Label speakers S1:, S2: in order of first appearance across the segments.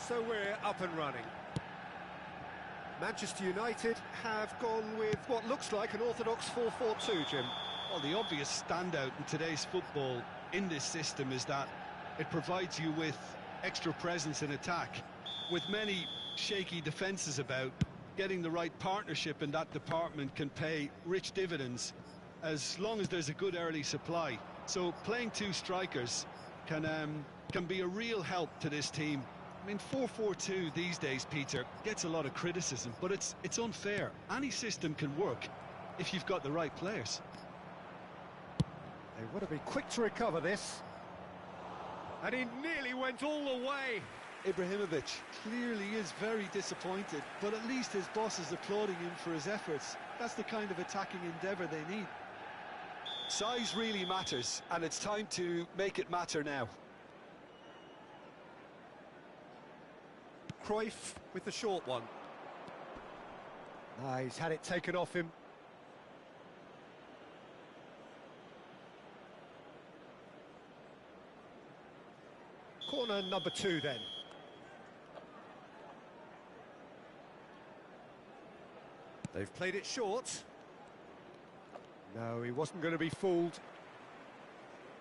S1: So we're up and running. Manchester United have gone with what looks like an orthodox 4-4-2, Jim.
S2: Well, the obvious standout in today's football in this system is that it provides you with extra presence in attack. With many shaky defences about, getting the right partnership in that department can pay rich dividends as long as there's a good early supply. So playing two strikers can be a real help to this team. I mean, 4-4-2 these days, Peter, gets a lot of criticism, but it's unfair. Any system can work if you've got the right players.
S1: They want to be quick to recover this. And he nearly went all the way.
S2: Ibrahimovic clearly is very disappointed, but at least his boss is applauding him for his efforts. That's the kind of attacking endeavour they need. Size really matters, and it's time to make it matter now.
S1: Cruyff with the short one. He's had it taken off him. Corner number 2 then. They've played it short. No, he wasn't going to be fooled.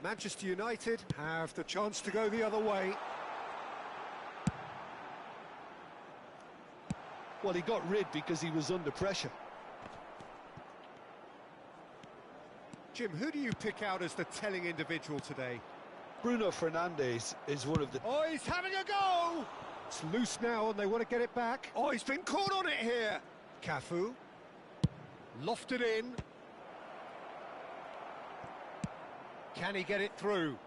S1: Manchester United have the chance to go the other way.
S2: Well, he got rid because he was under pressure.
S1: Jim, who do you pick out as the telling individual today?
S2: Bruno Fernandes is one of the...
S1: Oh, he's having a go! It's loose now and they want to get it back. Oh, he's been caught on it here. Cafu. Lofted in. Can he get it through?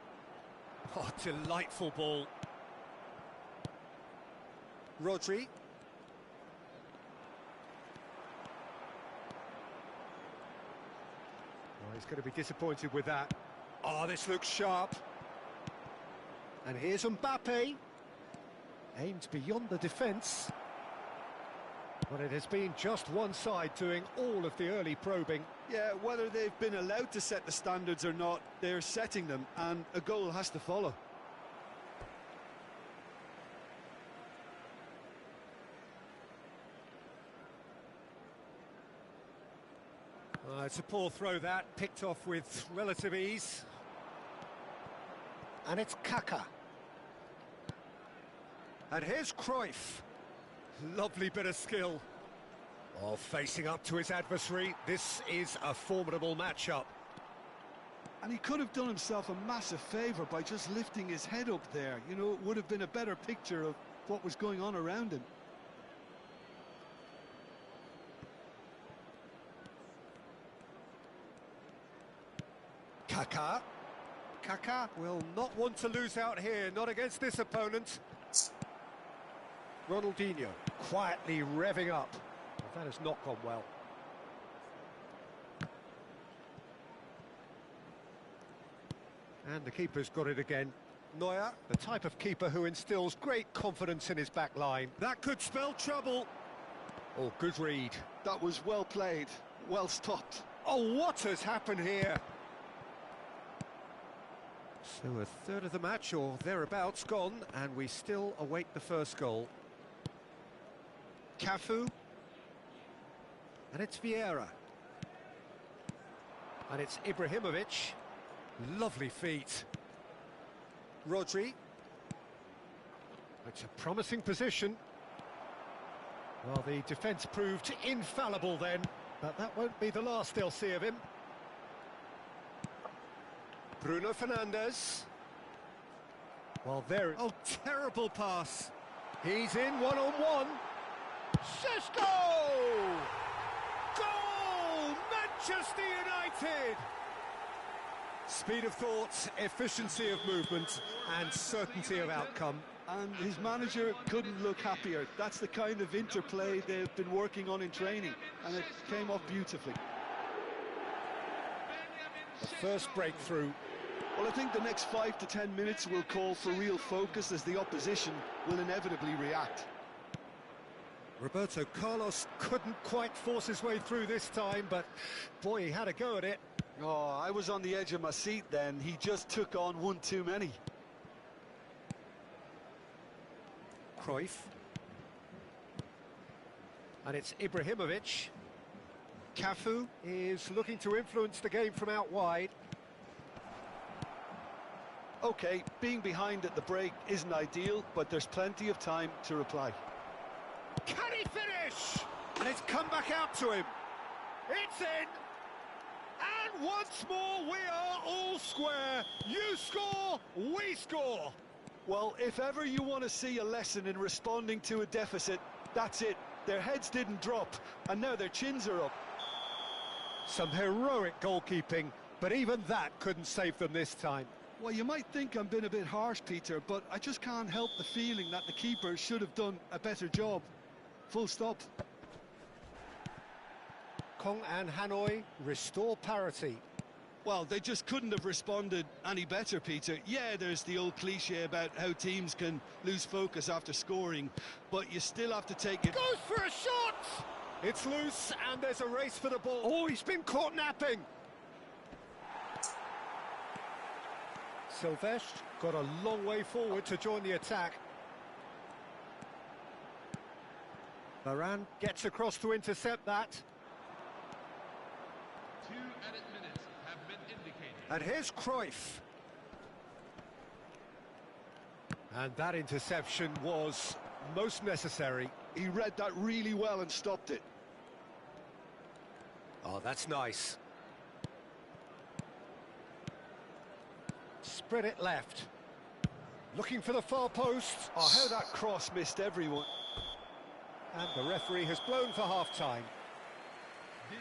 S1: Oh, delightful ball. Rodri. Oh, he's going to be disappointed with that. Oh, this looks sharp. And here's Mbappe. Aimed beyond the defence. But it has been just one side doing all of the early probing.
S2: Yeah, whether they've been allowed to set the standards or not, they're setting them, and a goal has to follow.
S1: It's a poor throw that, picked off with relative ease. And it's Kaka. And here's Cruyff. Lovely bit of skill. Oh, facing up to his adversary. This is a formidable matchup.
S2: And he could have done himself a massive favour by just lifting his head up there. You know, it would have been a better picture of what was going on around him.
S1: Kaka. Kaka will not want to lose out here, not against this opponent. Ronaldinho quietly revving up. Well, that has not gone well. And the keeper's got it again. Neuer, the type of keeper who instills great confidence in his back line. That could spell trouble. Oh, good read.
S2: That was well played, well stopped.
S1: Oh, what has happened here? So a third of the match, or thereabouts, gone, and we still await the first goal. Cafu. And it's Vieira. And it's Ibrahimovic. Lovely feet. Rodri. It's a promising position. Well, the defence proved infallible then, but that won't be the last they'll see of him. Bruno Fernandes. Well, there... Oh, terrible pass. He's in one-on-one. Cisco! Goal! Manchester United! Speed of thought, efficiency of movement, and certainty of outcome.
S2: And his manager couldn't look happier. That's the kind of interplay they've been working on in training, and it came off beautifully.
S1: The first breakthrough.
S2: Well, I think the next 5 to 10 minutes will call for real focus as the opposition will inevitably react.
S1: Roberto Carlos couldn't quite force his way through this time, but boy, he had a go at it.
S2: Oh, I was on the edge of my seat then. He just took on one too many.
S1: Cruyff. And it's Ibrahimovic. Cafu is looking to influence the game from out wide.
S2: Okay, being behind at the break isn't ideal, but there's plenty of time to reply.
S1: Can he finish? And it's come back out to him. It's in. And once more, we are all square. You score, we score.
S2: Well, if ever you want to see a lesson in responding to a deficit, that's it. Their heads didn't drop, and now their chins are up.
S1: Some heroic goalkeeping, but even that couldn't save them this time.
S2: Well, you might think I'm being a bit harsh, Peter, but I just can't help the feeling that the keeper should have done a better job. Full stop.
S1: Kong and Hanoi restore parity.
S2: Well, they just couldn't have responded any better, Peter. Yeah, there's the old cliche about how teams can lose focus after scoring, but you still have to take it.
S1: Goes for a shot! It's loose, and there's a race for the ball. Oh, he's been caught napping. Silvestre got a long way forward to join the attack. Varane gets across to intercept that.
S3: 2 added minutes have been indicated.
S1: And here's Cruyff. And that interception was most necessary.
S2: He read that really well and stopped it.
S1: Oh, that's nice. Spread it left. Looking for the far post.
S2: Oh, how that cross missed everyone.
S1: And the referee has blown for half-time.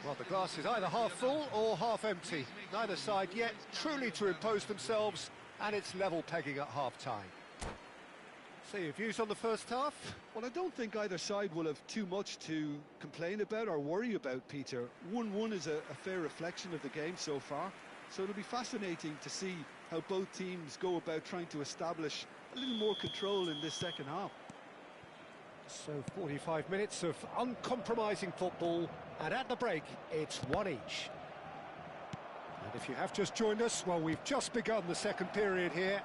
S1: Well, the glass is either half full or half empty. Neither side yet truly to impose themselves, and it's level pegging at half-time. So your views on the first half?
S2: Well, I don't think either side will have too much to complain about or worry about, Peter. 1-1 is a fair reflection of the game so far, so it'll be fascinating to see how both teams go about trying to establish a little more control in this second half.
S1: So 45 minutes of uncompromising football, and at the break, it's one each. And if you have just joined us, well, we've just begun the second period here.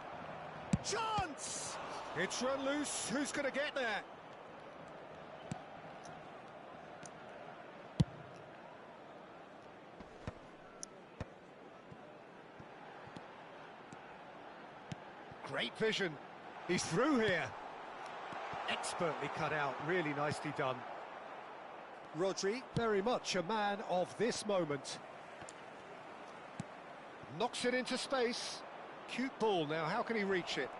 S1: Chance! It's run loose. Who's going to get there? Great vision. He's through here. Expertly cut out. Really nicely done. Rodri, very much a man of this moment. Knocks it into space. Cute ball now. How can he reach it?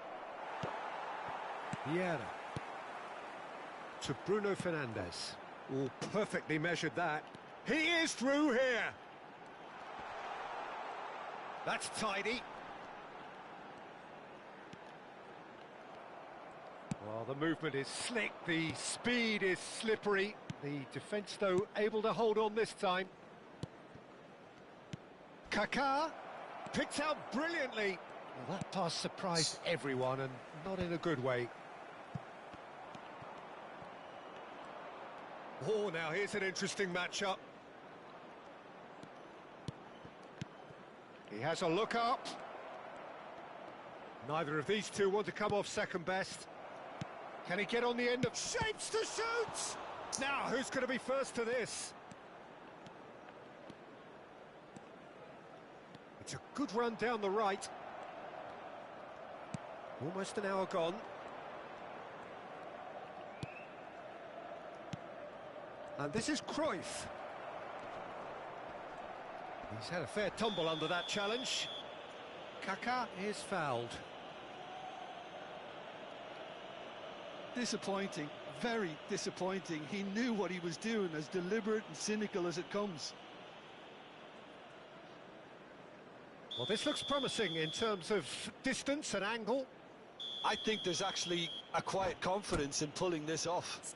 S1: Vieira to Bruno Fernandes. Oh, perfectly measured that. He is through here. That's tidy. Well, the movement is slick, the speed is slippery. The defence, though, able to hold on this time. Kaká picked out brilliantly. Well, that pass surprised everyone, and not in a good way. Oh, now here's an interesting matchup. He has a look up. Neither of these two want to come off second best. Can he get on the end of shapes to shoot? Now, who's going to be first to this? It's a good run down the right. Almost an hour gone. And this is Cruyff. He's had a fair tumble under that challenge. Kaká is fouled.
S2: Disappointing, very disappointing. He knew what he was doing, as deliberate and cynical as it comes.
S1: Well, this looks promising in terms of distance and angle.
S2: I think there's actually a quiet confidence in pulling this off.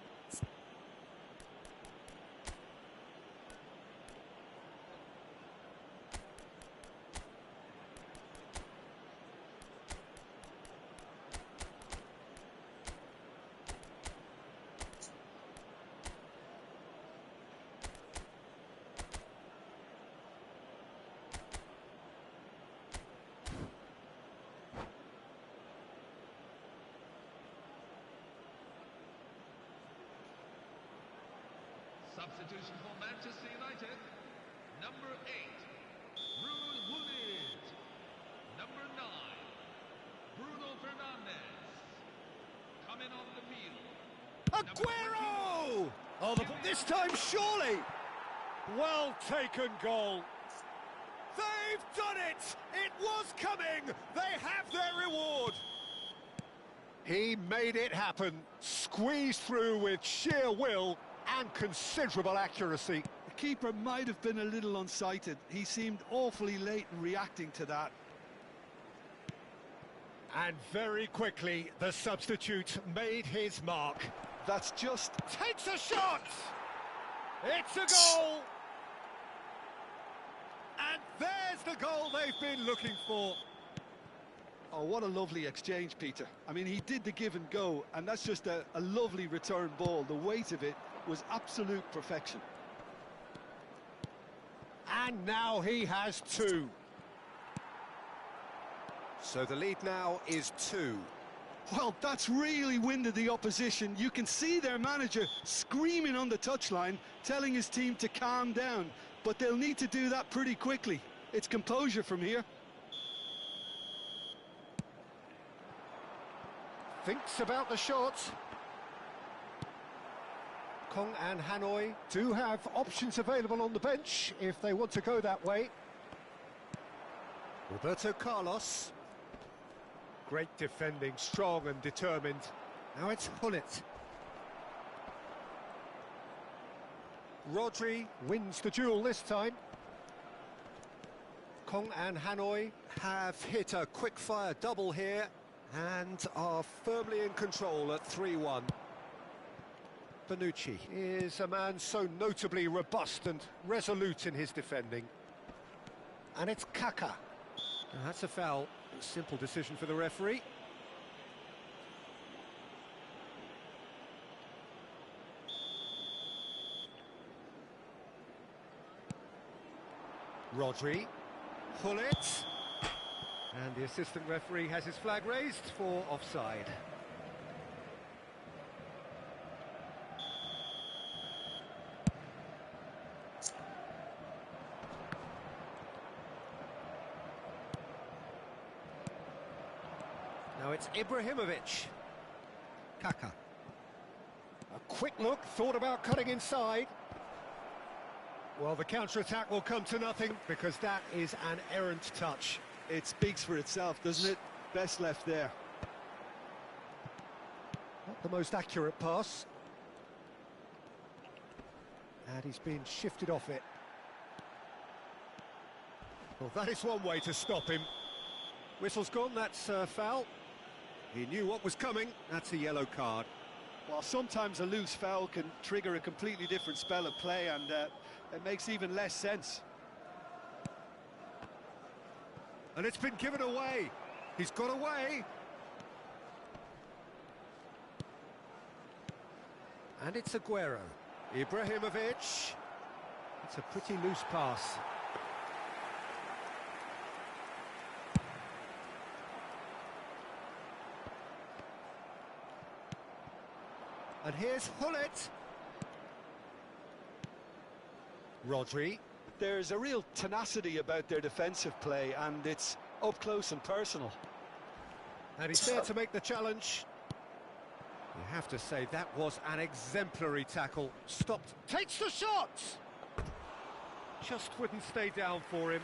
S3: Substitution for Manchester United. Number 8, Ruud Gullit. Number 9, Bruno Fernandes. Coming on the field.
S1: Aguero! Oh, this time surely! Well taken goal. They've done it! It was coming! They have their reward! He made it happen, squeezed through with sheer will and considerable accuracy.
S2: The keeper might have been a little unsighted. He seemed awfully late in reacting to that.
S1: And very quickly, the substitute made his mark.
S2: That's just...
S1: Takes a shot! It's a goal! And there's the goal they've been looking for.
S2: Oh, what a lovely exchange, Peter. I mean, he did the give and go, and that's just a lovely return ball. The weight of it was absolute perfection.
S1: And now he has 2. So the lead now is 2.
S2: Well, that's really winded the opposition. You can see their manager screaming on the touchline, telling his team to calm down. But they'll need to do that pretty quickly. It's composure from here.
S1: Thinks about the shot. Kong and Hanoi do have options available on the bench if they want to go that way. Roberto Carlos. Great defending, strong and determined. Now it's Gullit. Rodri wins the duel this time. Kong and Hanoi have hit a quick-fire double here and are firmly in control at 3-1. Bonucci is a man so notably robust and resolute in his defending. And it's Kaka. Now that's a foul. A simple decision for the referee. Rodri. Gullit. And the assistant referee has his flag raised for offside. Now it's Ibrahimovic. Kaka. A quick look, thought about cutting inside. Well, the counter-attack will come to nothing because that is an errant touch.
S2: It speaks for itself, doesn't it? Best left there.
S1: Not the most accurate pass. And he's been shifted off it. Well, that is one way to stop him. Whistle's gone, that's a foul. He knew what was coming, that's a yellow card.
S2: Well, sometimes a loose foul can trigger a completely different spell of play, and it makes even less sense.
S1: And it's been given away. He's got away. And it's Aguero. Ibrahimovic. It's a pretty loose pass. And here's Gullit. Rodri.
S2: There's a real tenacity about their defensive play, and it's up close and personal.
S1: And he's there to make the challenge. You have to say that was an exemplary tackle. Stopped, takes the shot! Just wouldn't stay down for him.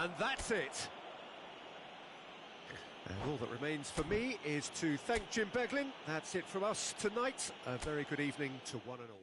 S1: And that's it. And all that remains for me is to thank Jim Beglin. That's it from us tonight. A very good evening to one and all.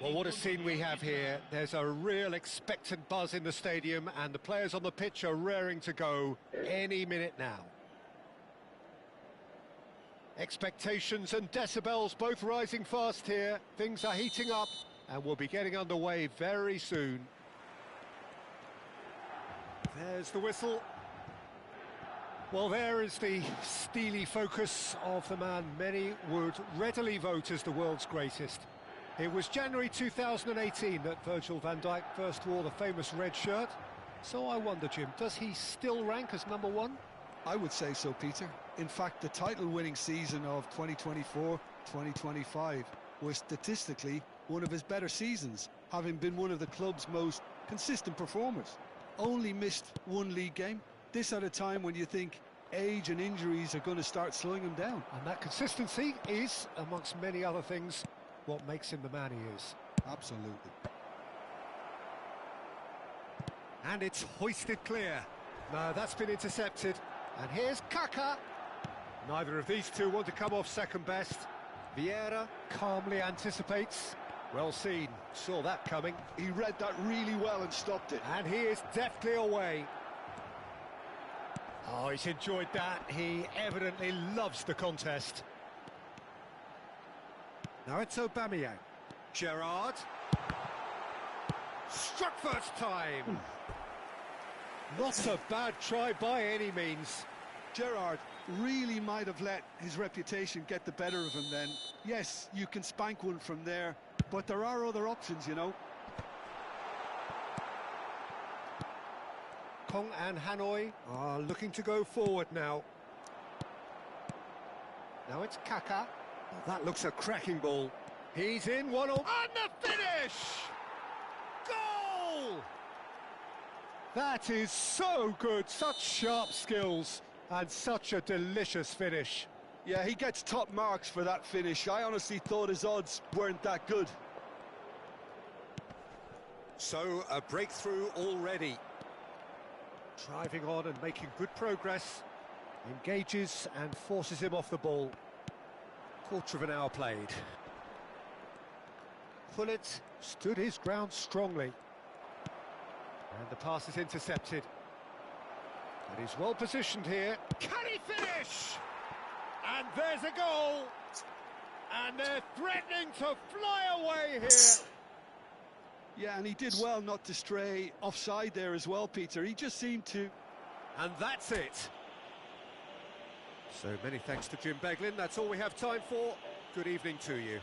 S1: Well, what a scene we have here. There's a real expectant buzz in the stadium, and the players on the pitch are raring to go any minute now. Expectations and decibels both rising fast here. Things are heating up, and we'll be getting underway very soon. There's the whistle. Well, there is the steely focus of the man many would readily vote as the world's greatest. It was January 2018 that Virgil van Dijk first wore the famous red shirt. So I wonder, Jim, does he still rank as number one?
S2: I would say so, Peter. In fact, the title-winning season of 2024-2025 was statistically one of his better seasons, having been one of the club's most consistent performers. Only missed one league game. This at a time when you think age and injuries are going to start slowing him down.
S1: And that consistency is, amongst many other things, what makes him the man he is.
S2: Absolutely.
S1: And it's hoisted clear. No, that's been intercepted. And here's Kaka. Neither of these two want to come off second best. Vieira calmly anticipates. Well seen, saw that coming.
S2: He read that really well and stopped it.
S1: And he is deftly away. Oh, he's enjoyed that. He evidently loves the contest. Now it's Aubameyang. Gerrard. Struck first time. Not a bad try by any means.
S2: Gerrard really might have let his reputation get the better of him then. Yes, you can spank one from there, but there are other options, you know.
S1: Kong and Hanoi are looking to go forward now. Now it's Kaka. Oh, that looks a cracking ball. He's in one all. And the finish! Goal! That is so good. Such sharp skills and such a delicious finish.
S2: Yeah, he gets top marks for that finish. I honestly thought his odds weren't that good.
S1: So, a breakthrough already. Driving on and making good progress. Engages and forces him off the ball. Quarter of an hour played. Pullet stood his ground strongly. And the pass is intercepted. But he's well positioned here. Can he finish? And there's a goal. And they're threatening to fly away here.
S2: Yeah, and he did well not to stray offside there as well, Peter. He just seemed to...
S1: And that's it. So many thanks to Jim Beglin. That's all we have time for. Good evening to you.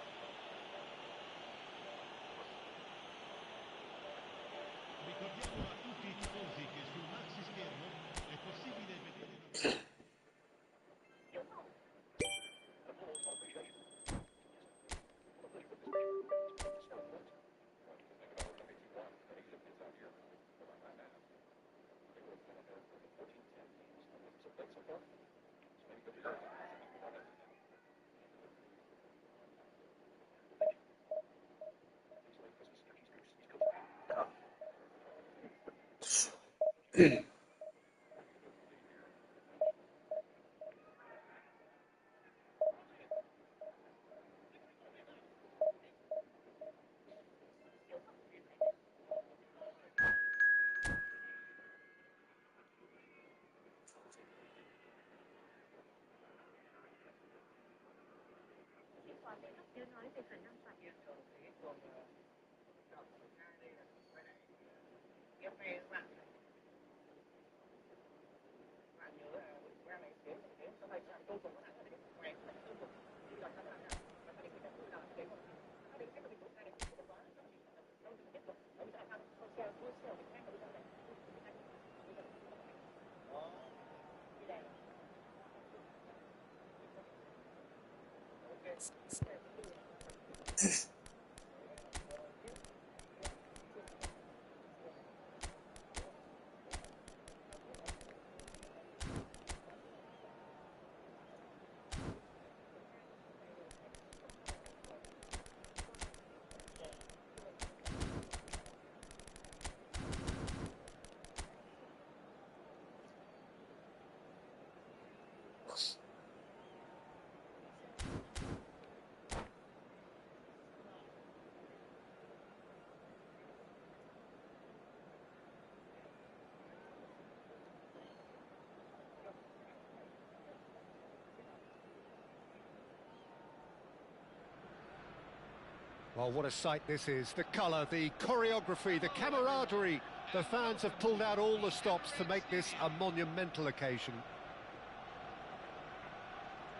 S1: Well, what a sight this is. The colour, the choreography, the camaraderie. The fans have pulled out all the stops to make this a monumental occasion.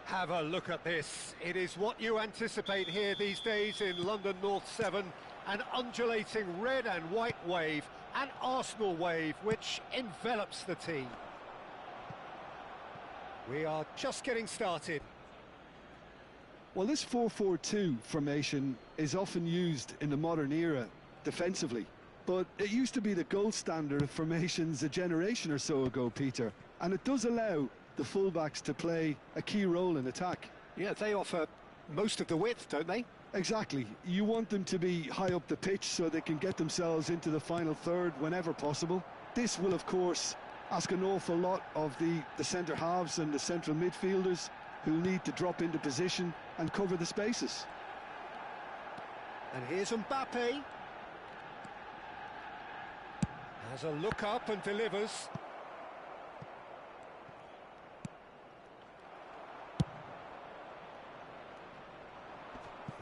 S1: Have a look at this. It is what you anticipate here these days in London North 7. An undulating red and white wave, an Arsenal wave, which envelops the team. We are just getting started.
S2: Well, this 4-4-2 formation is often used in the modern era defensively, but it used to be the gold standard of formations a generation or so ago, Peter, and it does allow the fullbacks to play a key role in attack.
S1: Yeah, they offer most of the width, don't they?
S2: Exactly. You want them to be high up the pitch so they can get themselves into the final third whenever possible. This will, of course, ask an awful lot of the centre halves and the central midfielders, who'll need to drop into position and cover the spaces.
S1: And here's Mbappe. Has a look up and delivers.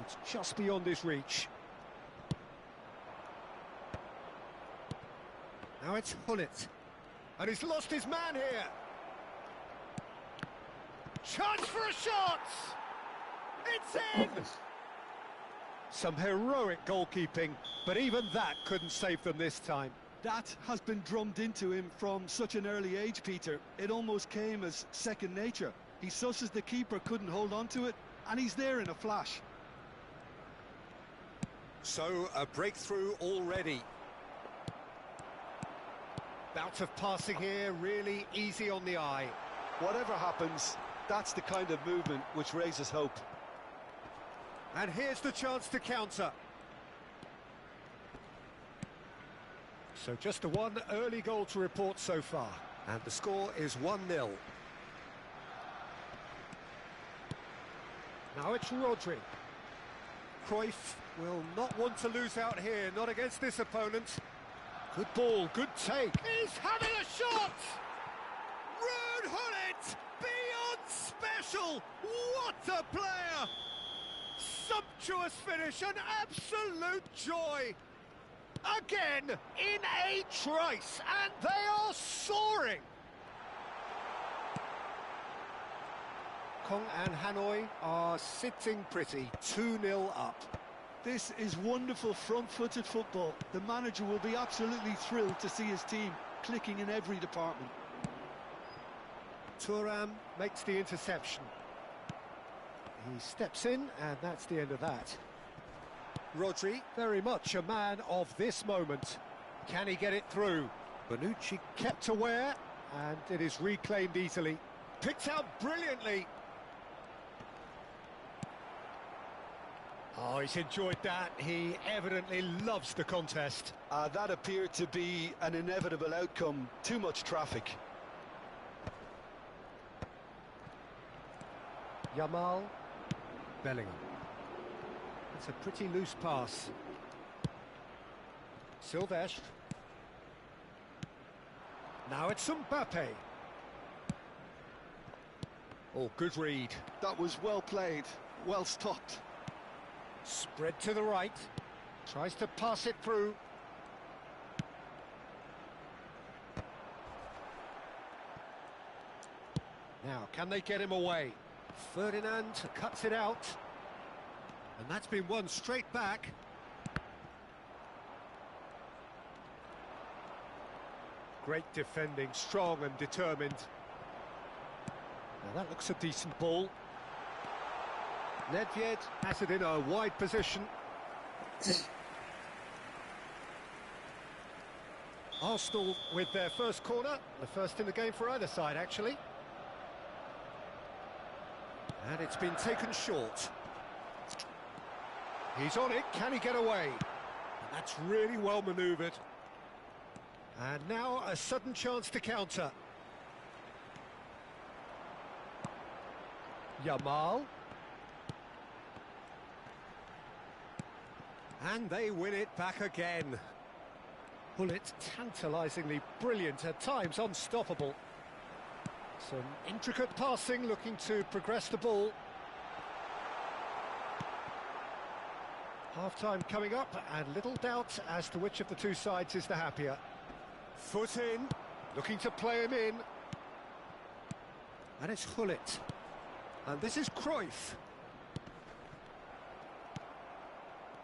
S1: It's just beyond his reach. Now it's Hullet. And he's lost his man here. Chance for a shot! It's in! Some heroic goalkeeping, but even that couldn't save them this time.
S2: That has been drummed into him from such an early age, Peter. It almost came as second nature. He susses the keeper couldn't hold on to it, and he's there in a flash.
S1: So, a breakthrough already. Bout of passing here, really easy on the eye.
S2: Whatever happens, that's the kind of movement which raises hope.
S1: And here's the chance to counter. So just the one early goal to report so far. And the score is 1-0. Now it's Rodri. Cruyff will not want to lose out here, not against this opponent. Good ball, good take. He's having a shot! Ruud Gullit, beyond special! What a player! Sumptuous finish, an absolute joy! Again, in a trice, and they are soaring! Kong and Hanoi are sitting pretty, 2-0 up.
S2: This is wonderful front-footed football. The manager will be absolutely thrilled to see his team clicking in every department.
S1: Thuram makes the interception. He steps in, and that's the end of that. Rodri, very much a man of this moment. Can he get it through? Bonucci kept aware, and it is reclaimed easily. Picked out brilliantly. Oh, he's enjoyed that. He evidently loves the contest.
S2: That appeared to be an inevitable outcome. Too much traffic.
S1: Yamal, Bellingham. It's a pretty loose pass. Silvestre. Now it's Mbappe. Oh, good read.
S2: That was well played, well stopped.
S1: Spread to the right. Tries to pass it through. Now, can they get him away? Ferdinand cuts it out. And that's been won straight back. Great defending, strong and determined. Now that looks a decent ball. Nedved has it in a wide position. Arsenal with their first corner, the first in the game for either side actually. And it's been taken short. He's on it, can he get away? And that's really well manoeuvred. And now a sudden chance to counter. Yamal. And they win it back again. Gullit tantalisingly brilliant, at times unstoppable. Some intricate passing, looking to progress the ball. Half-time coming up, and little doubt as to which of the two sides is the happier. Foot in, looking to play him in. And it's Gullit. And this is Cruyff.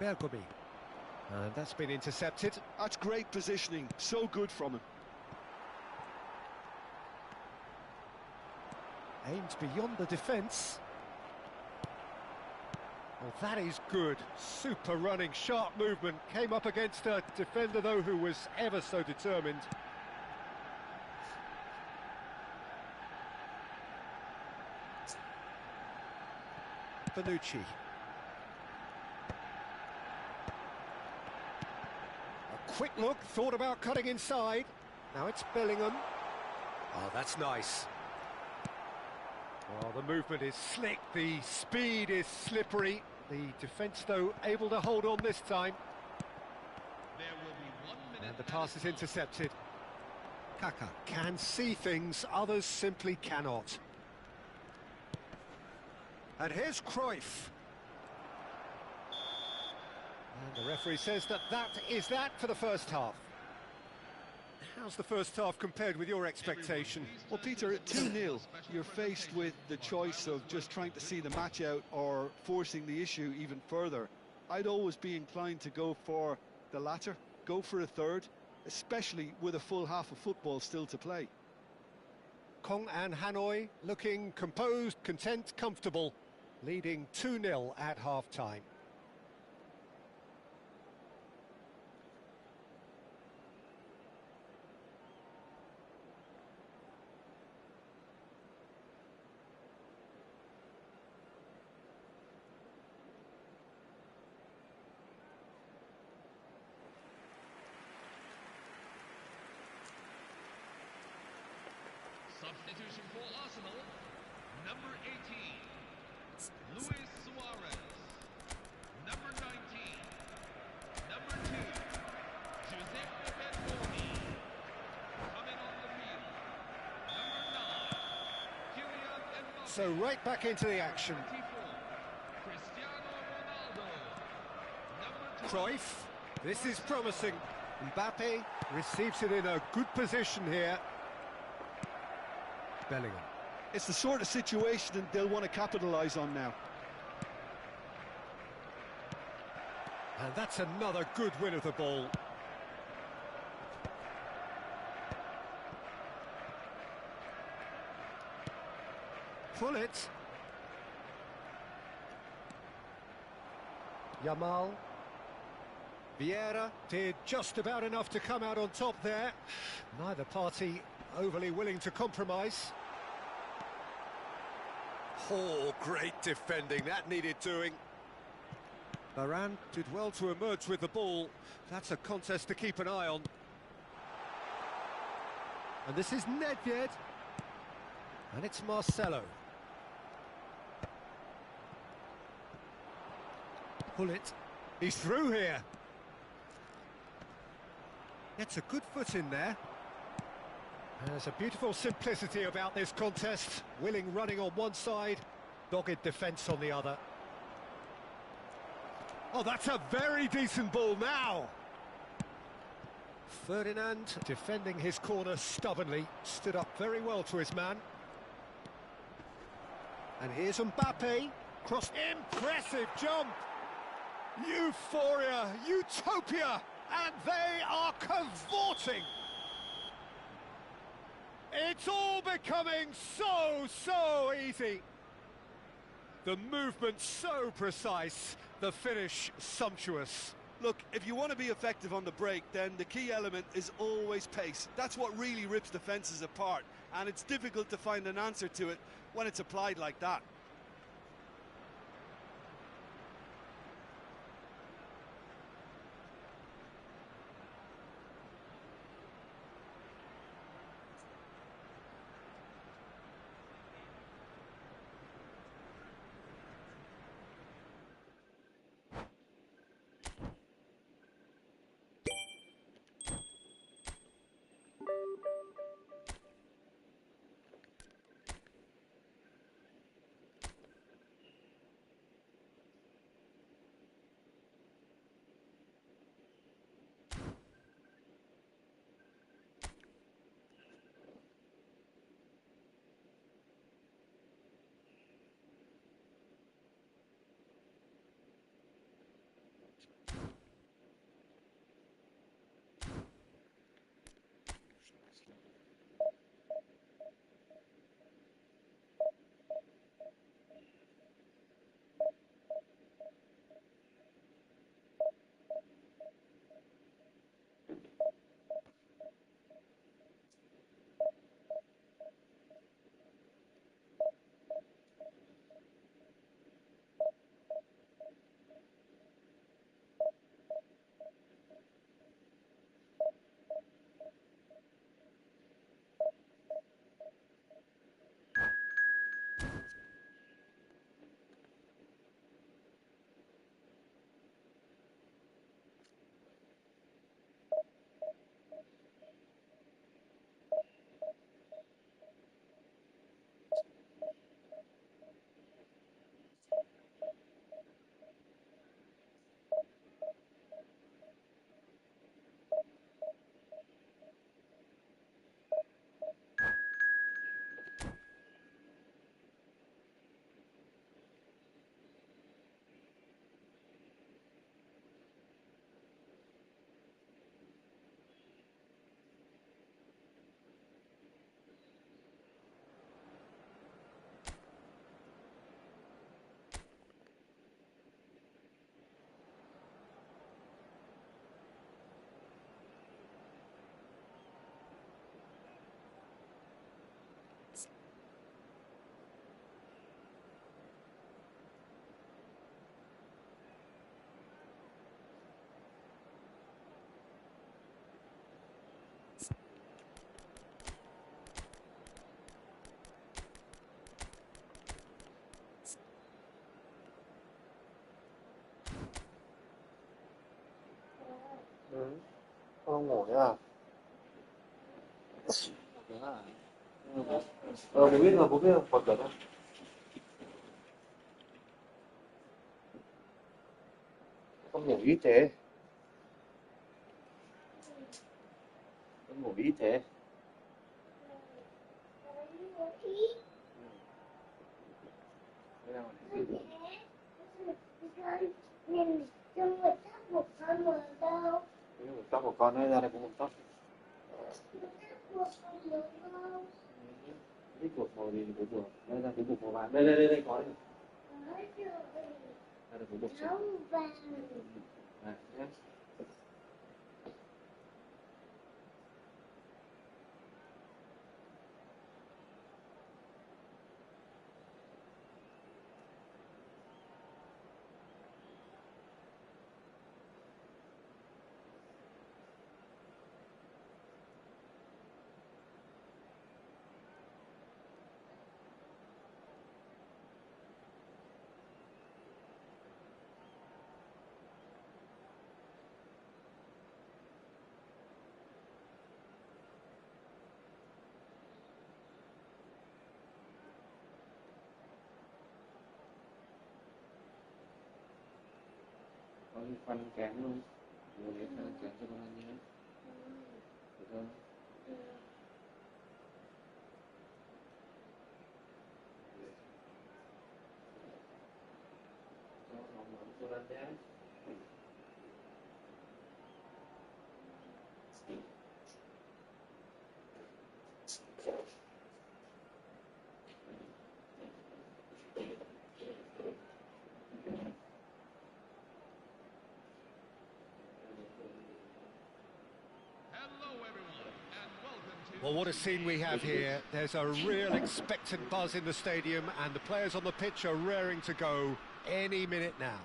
S1: Bergomi. And that's been intercepted.
S2: That's great positioning, so good from him.
S1: Aimed beyond the defence. Oh, that is good. Super running, sharp movement. Came up against a defender, though, who was ever so determined. Bonucci. A quick look, thought about cutting inside. Now it's Bellingham. Oh, that's nice. Oh, the movement is slick, the speed is slippery. The defence, though, able to hold on this time.
S3: There will be 1 minute.
S1: And the pass is intercepted. Kaka can see things, others simply cannot. And here's Cruyff. And the referee says that is that for the first half. How's the first half compared with your expectation?
S2: Well, Peter, at 2-0, you're faced with the choice of just trying to see the match out or forcing the issue even further. I'd always be inclined to go for the latter, go for a third, especially with a full half of football still to play.
S1: Kong and Hanoi looking composed, content, comfortable, leading 2-0 at half-time.
S3: Substitution for Arsenal, number 18, Luis Suarez. Number 19, number 2, Giuseppe Bergomi. Coming on the field, number 9, Kylian Mbappe.
S1: So right back into the action.
S3: 24, Cristiano Ronaldo. Number 2,
S1: Cruyff, this is promising. Mbappe receives it in a good position here. Bellingham.
S2: It's the sort of situation they'll want to capitalise on now.
S1: And that's another good win of the ball. Pull it. Yamal. Vieira did just about enough to come out on top there. Neither party overly willing to compromise. Oh, great defending, that needed doing. Varane did well to emerge with the ball. That's a contest to keep an eye on. And this is Nedved. And it's Marcelo. Pull it. He's through here. Gets a good foot in there. There's a beautiful simplicity about this contest. Willing running on one side, dogged defence on the other. Oh, that's a very decent ball now. Ferdinand defending his corner stubbornly, stood up very well to his man. And here's Mbappe, cross, impressive jump. Euphoria, utopia, and they are cavorting. It's all becoming so easy. The movement so precise, the finish sumptuous.
S2: Look, if you want to be effective on the break, then the key element is always pace. That's what really rips defences apart, and it's difficult to find an answer to it when it's applied like that.
S4: ngủ đấy à? Bố biết rồi, còn được không? Không ngủ ít thế. Không ngủ ít thế. Tóc của con ơi, ra đây có một tóc. Thích buộc màu gì thì cứ buộc. Đây ra cái buộc màu vàng. Đây có đây. Đây là cái buộc này nhé. Có cái phân kén luôn. Vừa lấy phân kén cho con ăn nhé. Được không? Cho nó món cho ăn nhé.
S1: Well, what a scene we have here. There's a real expectant buzz in the stadium, and the players on the pitch are raring to go any minute now.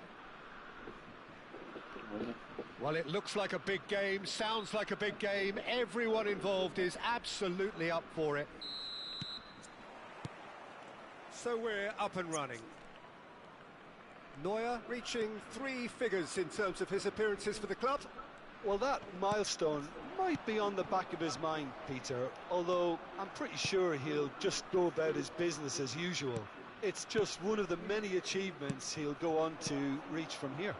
S1: Well, it looks like a big game, sounds like a big game. Everyone involved is absolutely up for it. So we're up and running. Neuer reaching 3 figures in terms of his appearances for the club.
S2: Well, that milestone might be on the back of his mind, Peter, although I'm pretty sure he'll just go about his business as usual. It's just one of the many achievements he'll go on to reach from here.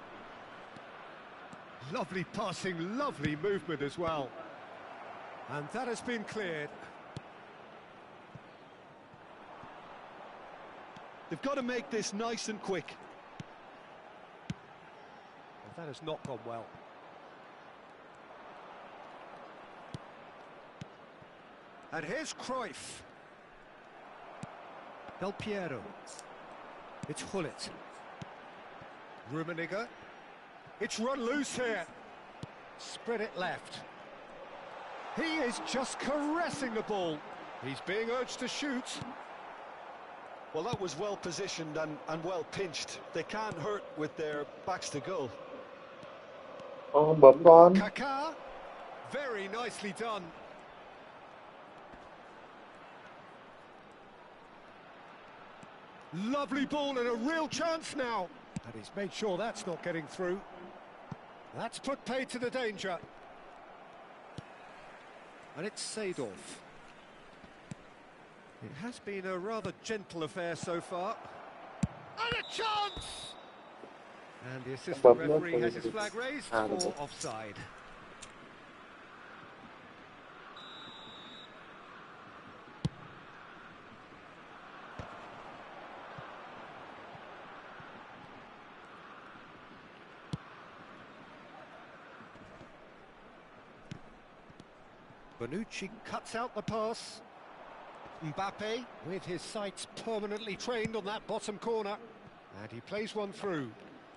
S1: Lovely passing, lovely movement as well. And that has been cleared.
S2: They've got to make this nice and quick.
S1: Well, that has not gone well. And here's Cruyff. Del Piero. It's Hullet. Rummenigge. It's run loose here. Spread it left. He is just caressing the ball. He's being urged to shoot.
S2: Well, that was well positioned and well pinched. They can't hurt with their backs to goal.
S4: Bấm con.
S1: Kaká. Very nicely done. Lovely ball and a real chance now. And he's made sure that's not getting through. That's put paid to the danger. And it's Seedorf. It has been a rather gentle affair so far. And a chance! And the assistant referee has his flag raised for offside. Bonucci cuts out the pass. Mbappe, with his sights permanently trained on that bottom corner. And he plays one through.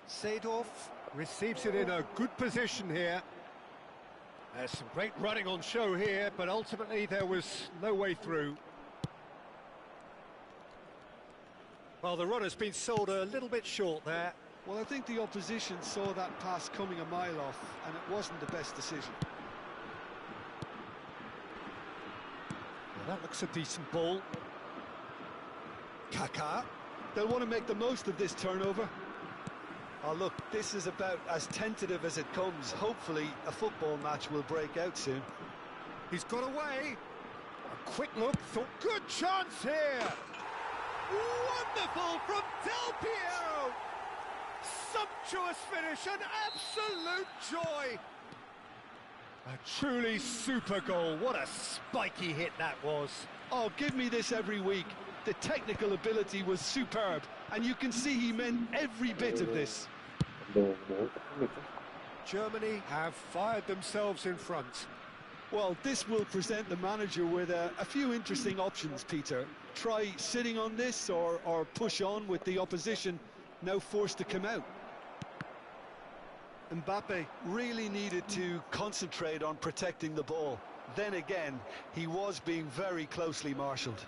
S1: Seedorf receives it in a good position here. There's some great running on show here, but ultimately there was no way through. Well, the run has been sold a little bit short there.
S2: Well, I think the opposition saw that pass coming a mile off, and it wasn't the best decision.
S1: Well, that looks a decent ball. Kaká.
S2: They'll want to make the most of this turnover. Oh, look, this is about as tentative as it comes. Hopefully, a football match will break out soon.
S1: He's got away. A quick look, thought, good chance here. Wonderful from Del Piero. Sumptuous finish, an absolute joy. A truly super goal. What a spiky hit that was.
S2: Oh, give me this every week. The technical ability was superb, and you can see he meant every bit of this.
S1: Germany have fired themselves in front.
S2: Well, this will present the manager with a few interesting options, Peter. Try sitting on this or push on with the opposition now forced to come out. Mbappe really needed to concentrate on protecting the ball. Then again, he was being very closely marshalled.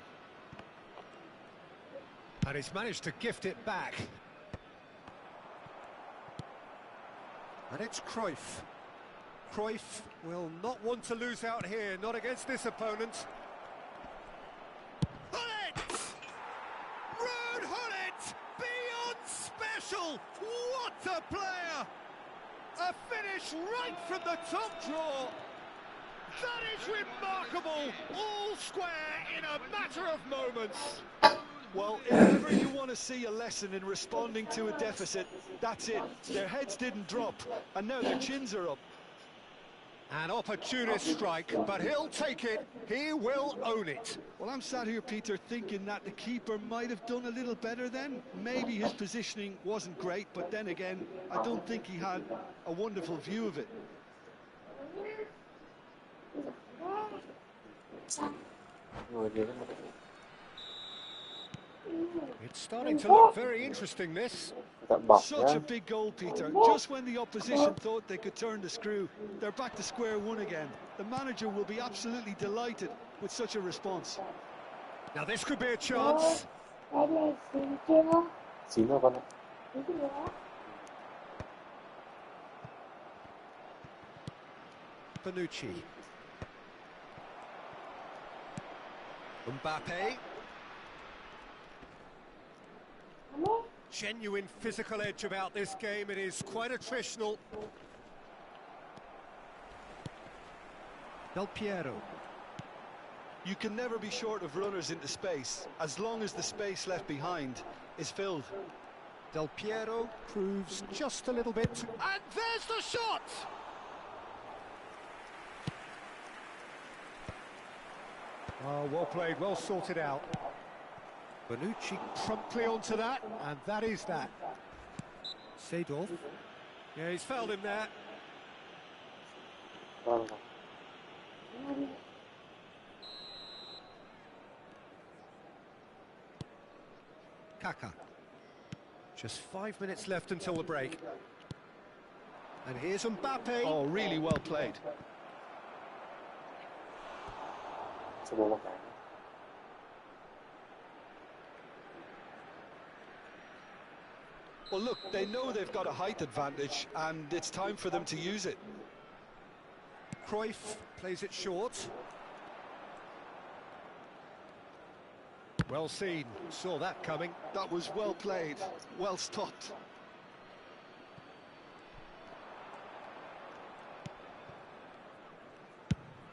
S1: And he's managed to gift it back. And it's Cruyff. Cruyff will not want to lose out here, not against this opponent. Hullet! Ruud Hullet! Beyond special! What a player! A finish right from the top draw. That is remarkable! All square in a matter of moments.
S2: Well, if ever you want to see a lesson in responding to a deficit, that's it. Their heads didn't drop, and now their chins are up.
S1: An opportunist strike, but he'll take it. He will own it.
S2: Well, I'm sat here, Peter, thinking that the keeper might have done a little better then. Maybe his positioning wasn't great, but then again, I don't think he had a wonderful view of it.
S1: It's starting to look very interesting, this.
S2: Such a big goal, Peter. Just when the opposition thought they could turn the screw, they're back to square one again. The manager will be absolutely delighted with such a response.
S1: Now this could be a chance. Bonucci. Mbappe. Genuine physical edge about this game. It is quite attritional. Del Piero.
S2: You can never be short of runners into space, as long as the space left behind is filled.
S1: Del Piero proves just a little bit. And there's the shot! Oh, well played, well sorted out. Bonucci promptly onto that, and that is that. Seedorf. Yeah, he's fouled him there. Kaka. Just 5 minutes left until the break. And here's Mbappe.
S2: Oh, really well played. Well, look, they know they've got a height advantage, and it's time for them to use it.
S1: Cruyff plays it short. Well seen, saw that coming.
S2: That was well played, well stopped.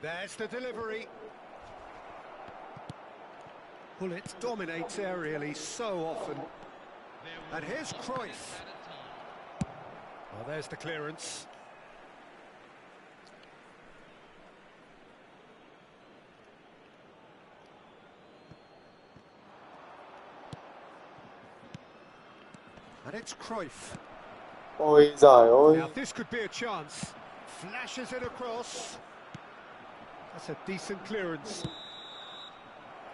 S1: There's the delivery. Hullet dominates aerially so often. And here's Cruyff. Well, there's the clearance. And it's Cruyff.
S5: Ôi giời ơi.
S1: Now this could be a chance. Flashes it across. That's a decent clearance.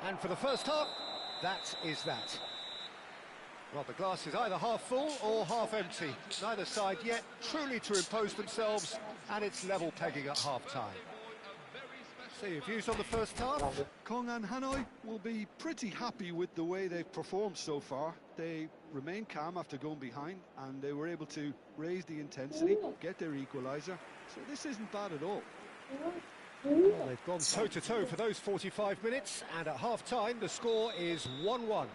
S1: And for the first half, that is that. Well, the glass is either half full or half empty. Neither side yet truly to impose themselves, and it's level pegging at half-time. So your views on the first half?
S2: Kong and Hanoi will be pretty happy with the way they've performed so far. They remained calm after going behind, and they were able to raise the intensity, get their equaliser. So this isn't bad at all.
S1: Well, they've gone toe-to-toe for those 45 minutes, and at half-time the score is 1-1.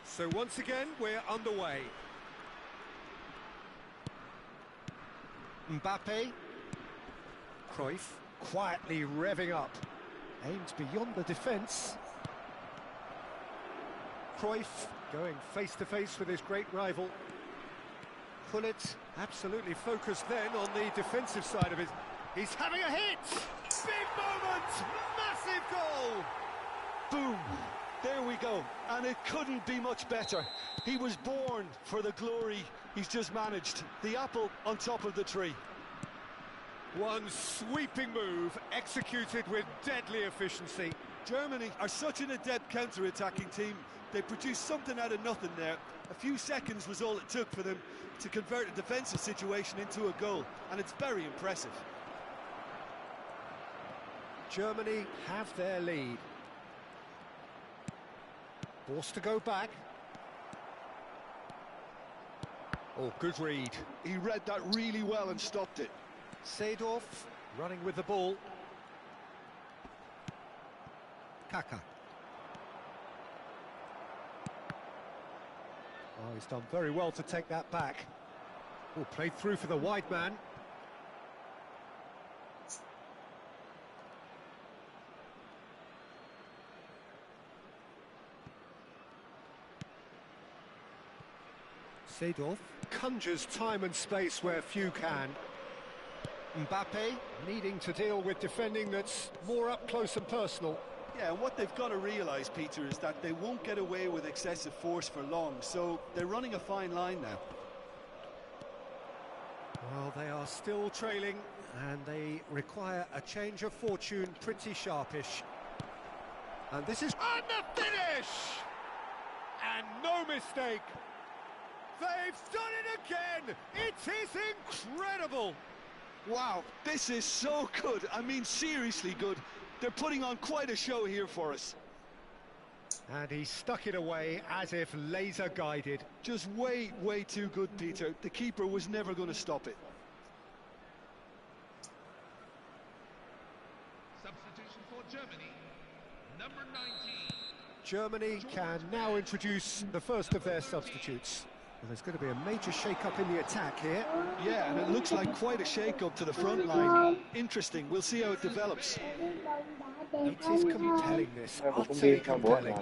S1: So once again, we're underway. Mbappe. Cruyff quietly revving up. Aimed beyond the defence. Cruyff going face to face with his great rival. Pullet absolutely focused then on the defensive side of it. He's having a hit! Big moment! Massive goal!
S2: Boom! There we go. And it couldn't be much better. He was born for the glory he's just managed. The apple on top of the tree.
S1: One sweeping move, executed with deadly efficiency.
S2: Germany are such an adept counter-attacking team. They produced something out of nothing there. A few seconds was all it took for them to convert a defensive situation into a goal, and it's very impressive.
S1: Germany have their lead. Forced to go back. Oh, good read.
S2: He read that really well and stopped it.
S1: Seedorf running with the ball. Kaka. Oh, he's done very well to take that back. Oh, played through for the wide man. Seedorf conjures time and space where few can. Mbappe needing to deal with defending that's more up close and personal.
S2: Yeah, and what they've got to realise, Peter, is that they won't get away with excessive force for long, so they're running a fine line now.
S1: Well, they are still trailing, and they require a change of fortune pretty sharpish. And this is... And the finish! And no mistake! They've done it again! It is incredible!
S2: Wow, this is so good. I mean, seriously good. They're putting on quite a show here for us.
S1: And he stuck it away as if laser guided.
S2: Just way, way too good, Peter. The keeper was never going to stop it.
S3: Substitution for Germany, number 19.
S1: Germany can now introduce the first of their substitutes. Well, there's going to be a major shake-up in the attack here.
S2: Yeah, and it looks like quite a shake-up to the front line. Interesting, we'll see how it develops.
S1: It is compelling, this, utterly compelling.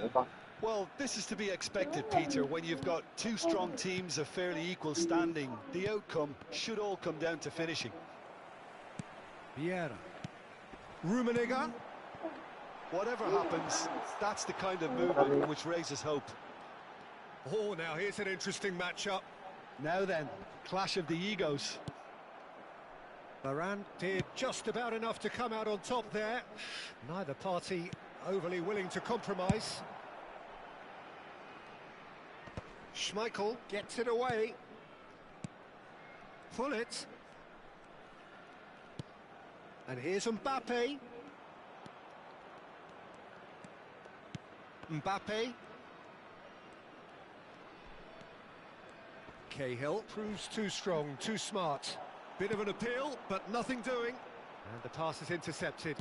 S2: Well, this is to be expected, Peter, when you've got two strong teams of fairly equal standing. The outcome should all come down to finishing.
S1: Vieira. Rummenigge.
S2: Whatever happens, that's the kind of movement which raises hope.
S1: Oh, now here's an interesting matchup.
S2: Now then, clash of the egos.
S1: Varane did just about enough to come out on top there. Neither party overly willing to compromise. Schmeichel gets it away. Pullet. And here's Mbappe. Mbappe. Cahill proves too strong, too smart. Bit of an appeal, but nothing doing. And the pass is intercepted.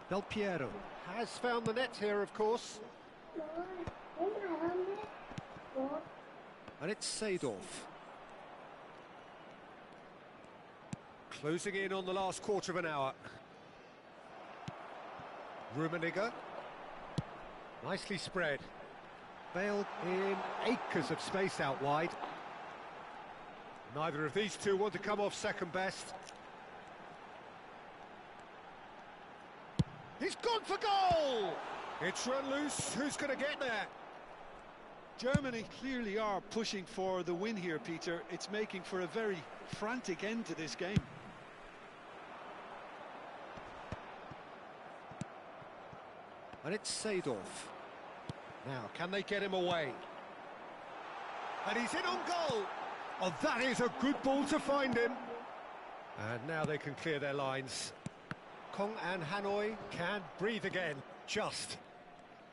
S1: Del Piero has found the net here, of course. And it's Seedorf. Closing in on the last quarter of an hour. Rummenigge. Nicely spread. Bale in acres of space out wide. Neither of these two want to come off second best. He's gone for goal! It's run loose. Who's going to get there?
S2: Germany clearly are pushing for the win here, Peter. It's making for a very frantic end to this game.
S1: And it's Seedorf. Now, can they get him away? And he's in on goal! Oh, that is a good ball to find him. And now they can clear their lines. Kong and Hanoi can breathe again, just.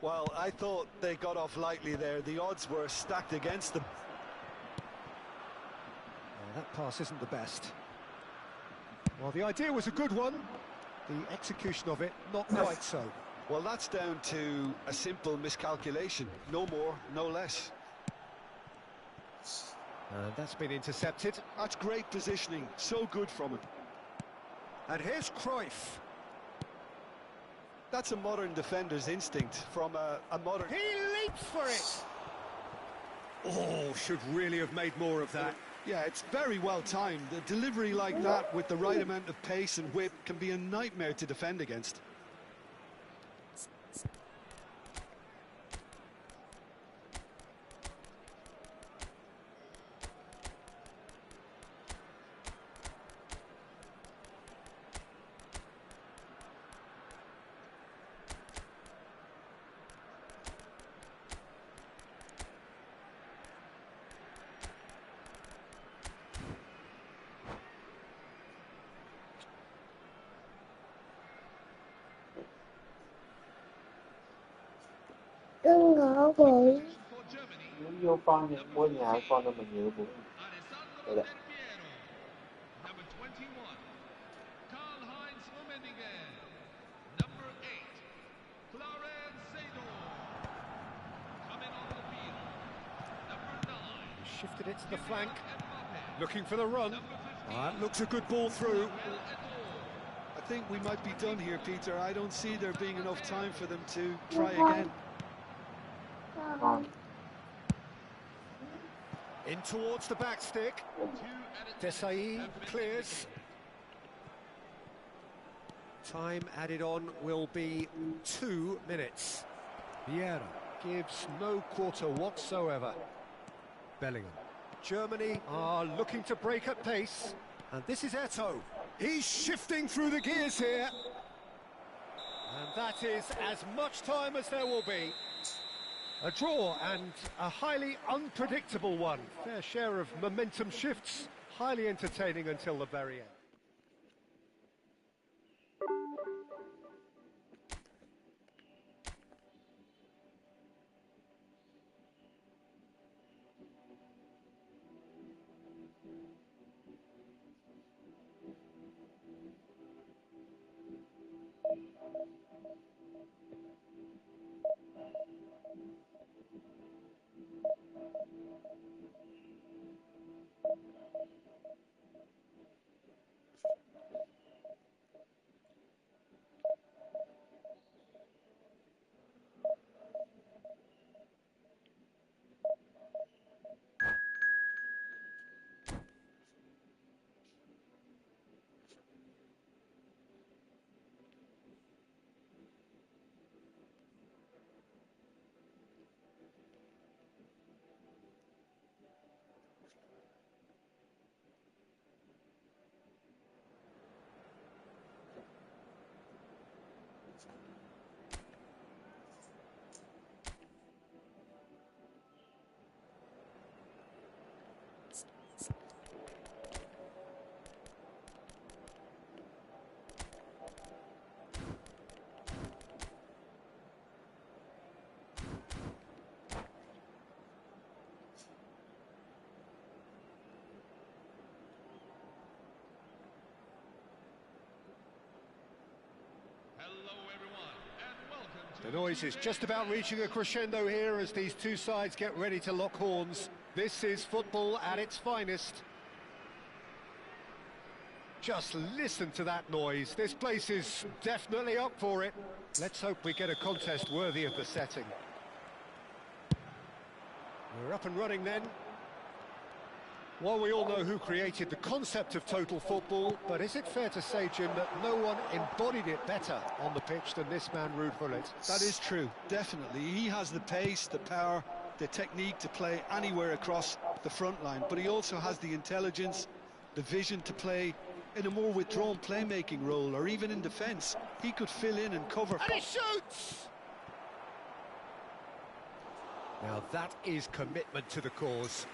S2: Well, I thought they got off lightly there. The odds were stacked against them.
S1: That pass isn't the best. Well, the idea was a good one. The execution of it, not quite so.
S2: Well, that's down to a simple miscalculation. No more, no less.
S1: And that's been intercepted.
S2: That's great positioning, so good from him.
S1: And here's Cruyff.
S2: That's a modern defender's instinct from a modern...
S1: He leaps for it! Oh, should really have made more of that.
S2: Yeah, it's very well timed. A delivery like that with the right amount of pace and whip can be a nightmare to defend against.
S5: Đừng ngỏ bụi.
S3: For Germany,
S4: Muốn vô con thì mua nhà con là mình nhớ bố.
S3: Alessandro
S4: Đây
S3: Del
S4: ạ.
S3: Piero. Number 21, Karl-Heinz Rummenigge. Number 8, Clarence Seedorf. Coming on the field, number 9,
S1: Shifted it to the
S3: Kylian
S1: flank.
S3: Mbappe.
S1: Looking for the run.
S3: Number 15,
S1: That looks a good ball through.
S3: Samuel Eto'o.
S2: I think we might be done here, Peter. I don't see there being enough time for them to try again.
S4: Con.
S1: In towards the back stick.
S3: 2 added
S1: Desai
S3: have been
S1: clears. Time added on will be 2 minutes. Vieira gives no quarter whatsoever. Bellingham. Germany are looking to break at pace. And this is Eto'o. He's shifting through the gears here. And that is as much time as there will be. A draw and a highly unpredictable one. Fair share of momentum shifts. Highly entertaining until the very end.
S3: Hello, everyone, and welcome to
S1: The noise is just about reaching a crescendo here as these two sides get ready to lock horns. This is football at its finest. Just listen to that noise. This place is definitely up for it. Let's hope we get a contest worthy of the setting. We're up and running then. Well, we all know who created the concept of total football, but is it fair to say, Jim, that no one embodied it better on the pitch than this man, Ruud Gullit?
S2: That is true, definitely. He has the pace, the power, the technique to play anywhere across the front line, but he also has the intelligence, the vision to play in a more withdrawn playmaking role, or even in defence. He could fill in and cover.
S1: And he shoots! Now that is commitment to the cause.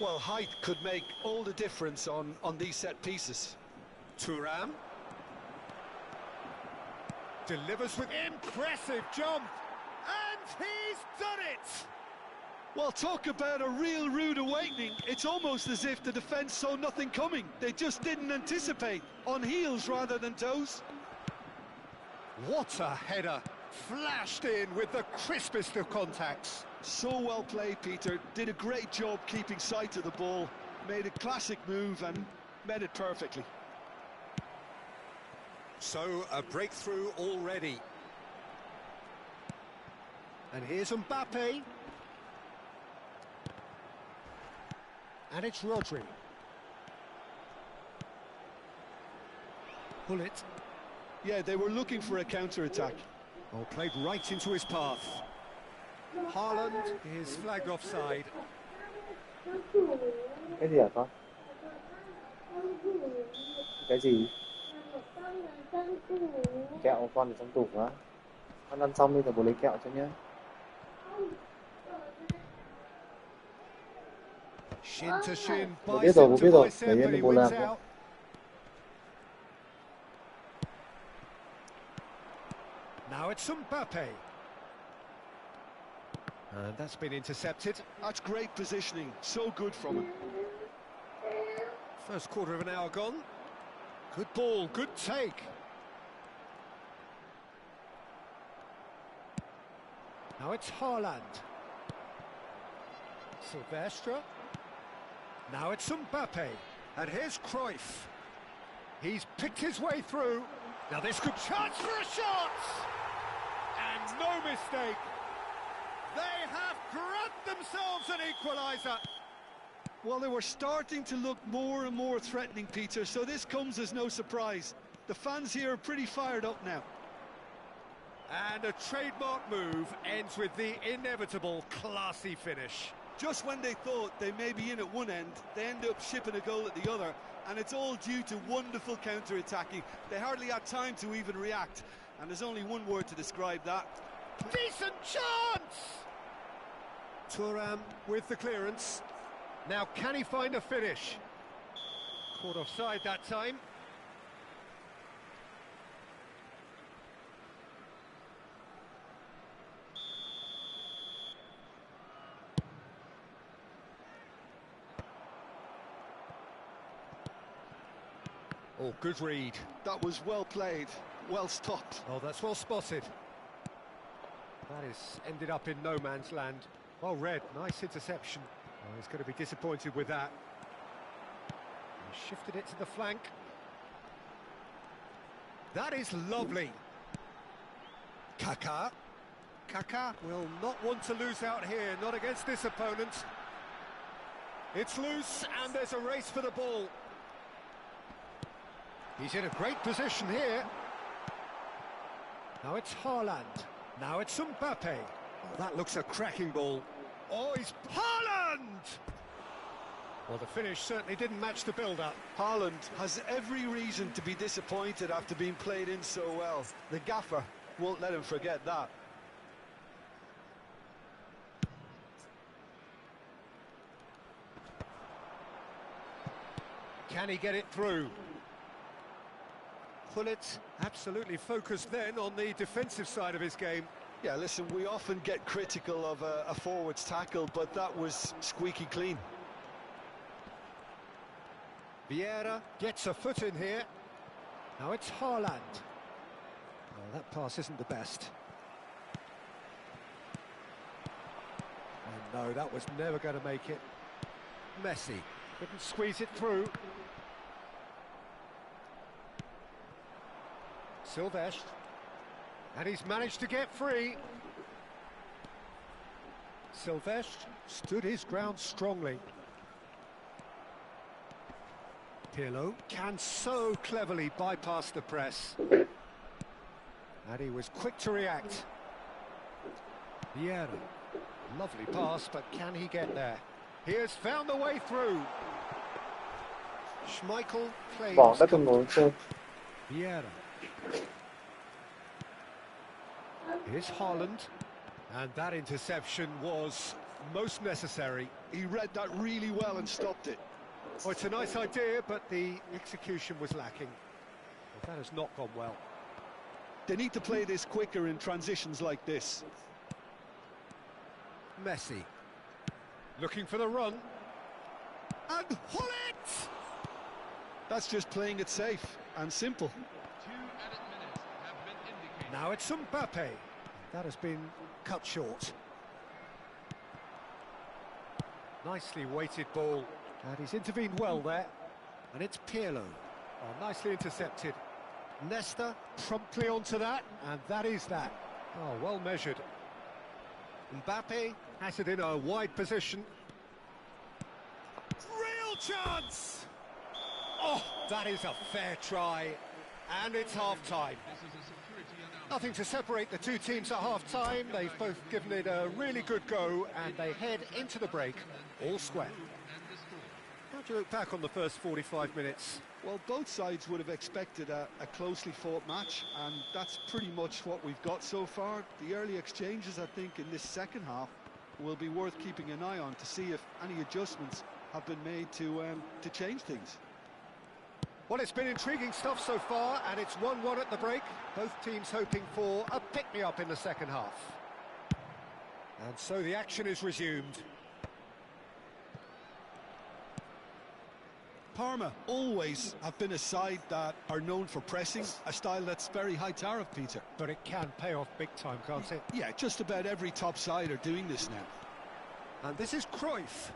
S2: Well, height could make all the difference on these set pieces.
S1: Thuram delivers with impressive jump, and he's done it!
S2: Well, talk about a real rude awakening. It's almost as if the defence saw nothing coming. They just didn't anticipate, on heels rather than toes.
S1: What a header! flashed in with the crispest of contacts.
S2: So well played, Peter. Did a great job keeping sight of the ball. Made a classic move and met it perfectly.
S1: So, a breakthrough already. And here's Mbappe. And it's Rodri. Pull it.
S2: Yeah, they were looking for a counter-attack.
S1: Oh, played right into his path. Haaland is flagged offside.
S4: Cái gì hả con? Cái gì? Kẹo của con ở trong tủ á. Con ăn xong đi rồi bố lấy kẹo cho nhé.
S1: Shin to shin,
S4: Bố biết rồi,
S1: bicep
S4: bố
S1: to
S4: biết rồi.
S1: bicep,
S4: Để
S1: but
S4: yên
S1: he
S4: đi bố làm
S1: wins
S4: thôi.
S1: out. Now it's Mbappe. And that's been intercepted.
S2: That's great positioning. So good from him.
S1: First quarter of an hour gone. Good ball, good take. Now it's Haaland. Silvestre. Now it's Mbappe. And here's Cruyff. He's picked his way through. Now this could chance for a shot! And no mistake. They have grabbed themselves an equaliser.
S2: Well, they were starting to look more and more threatening, Peter, so this comes as no surprise. The fans here are pretty fired up now.
S1: And a trademark move ends with the inevitable classy finish.
S2: Just when they thought they may be in at one end, they end up shipping a goal at the other, and it's all due to wonderful counter-attacking. They hardly had time to even react, and there's only one word to describe that.
S1: Decent chance! Thuram with the clearance. Now can he find a finish? Caught offside that time. Oh, good read.
S2: That was well played, well stopped.
S1: Oh, that's well spotted. That is ended up in no man's land. Well read, nice interception. Oh, he's going to be disappointed with that. He shifted it to the flank. That is lovely. Kaká. Kaká will not want to lose out here, not against this opponent. It's loose and there's a race for the ball. He's in a great position here. Now it's Haaland. Now it's Mbappe. Oh, that looks a cracking ball. Oh, he's Haaland! Well, the finish certainly didn't match the build-up.
S2: Haaland has every reason to be disappointed after being played in so well. The gaffer won't let him forget that.
S1: Can he get it through? Pullet absolutely focused then on the defensive side of his game.
S2: Yeah, listen, we often get critical of a forward's tackle, but that was squeaky clean.
S1: Vieira gets a foot in here. Now it's Haaland. Well, that pass isn't the best. Oh no, that was never going to make it. Messi couldn't squeeze it through. Silvestre. And he's managed to get free. Silvestre stood his ground strongly. Pirlo can so cleverly bypass the press. And he was quick to react. Vieira. Lovely pass, but can he get there? He has found the way through. Schmeichel plays.
S4: Bỏ đất trong nồi chơi.
S1: Vieira. Here's Haaland. And that interception was most necessary.
S2: He read that really well and stopped it.
S1: Oh, it's a nice idea, but the execution was lacking. Well, that has not gone well.
S2: They need to play this quicker in transitions like this.
S1: Messi. Looking for the run. And Hullet!
S2: That's just playing it safe and simple.
S3: 2 added minutes have been indicated.
S1: Now it's Mbappe. That has been cut short. Nicely weighted ball. And he's intervened well there. And it's Pirlo. Oh, nicely intercepted. Nesta promptly onto that, and that is that. Oh, well measured. Mbappe has it in a wide position. Real chance! Oh, that is a fair try. And it's half-time. Nothing to separate the two teams at half-time. They've both given it a really good go, and they head into the break all square. How do you look back on the first 45 minutes?
S2: Well, both sides would have expected a closely fought match, and that's pretty much what we've got so far. The early exchanges, I think, in this second half will be worth keeping an eye on to see if any adjustments have been made to change things.
S1: Well, it's been intriguing stuff so far, and it's 1-1 at the break. Both teams hoping for a pick-me-up in the second half. And so the action is resumed.
S2: Parma always have been a side that are known for pressing, a style that's very high tariff, Peter.
S1: But it can pay off big time, can't it?
S2: Yeah, just about every top side are doing this now.
S1: And this is Cruyff.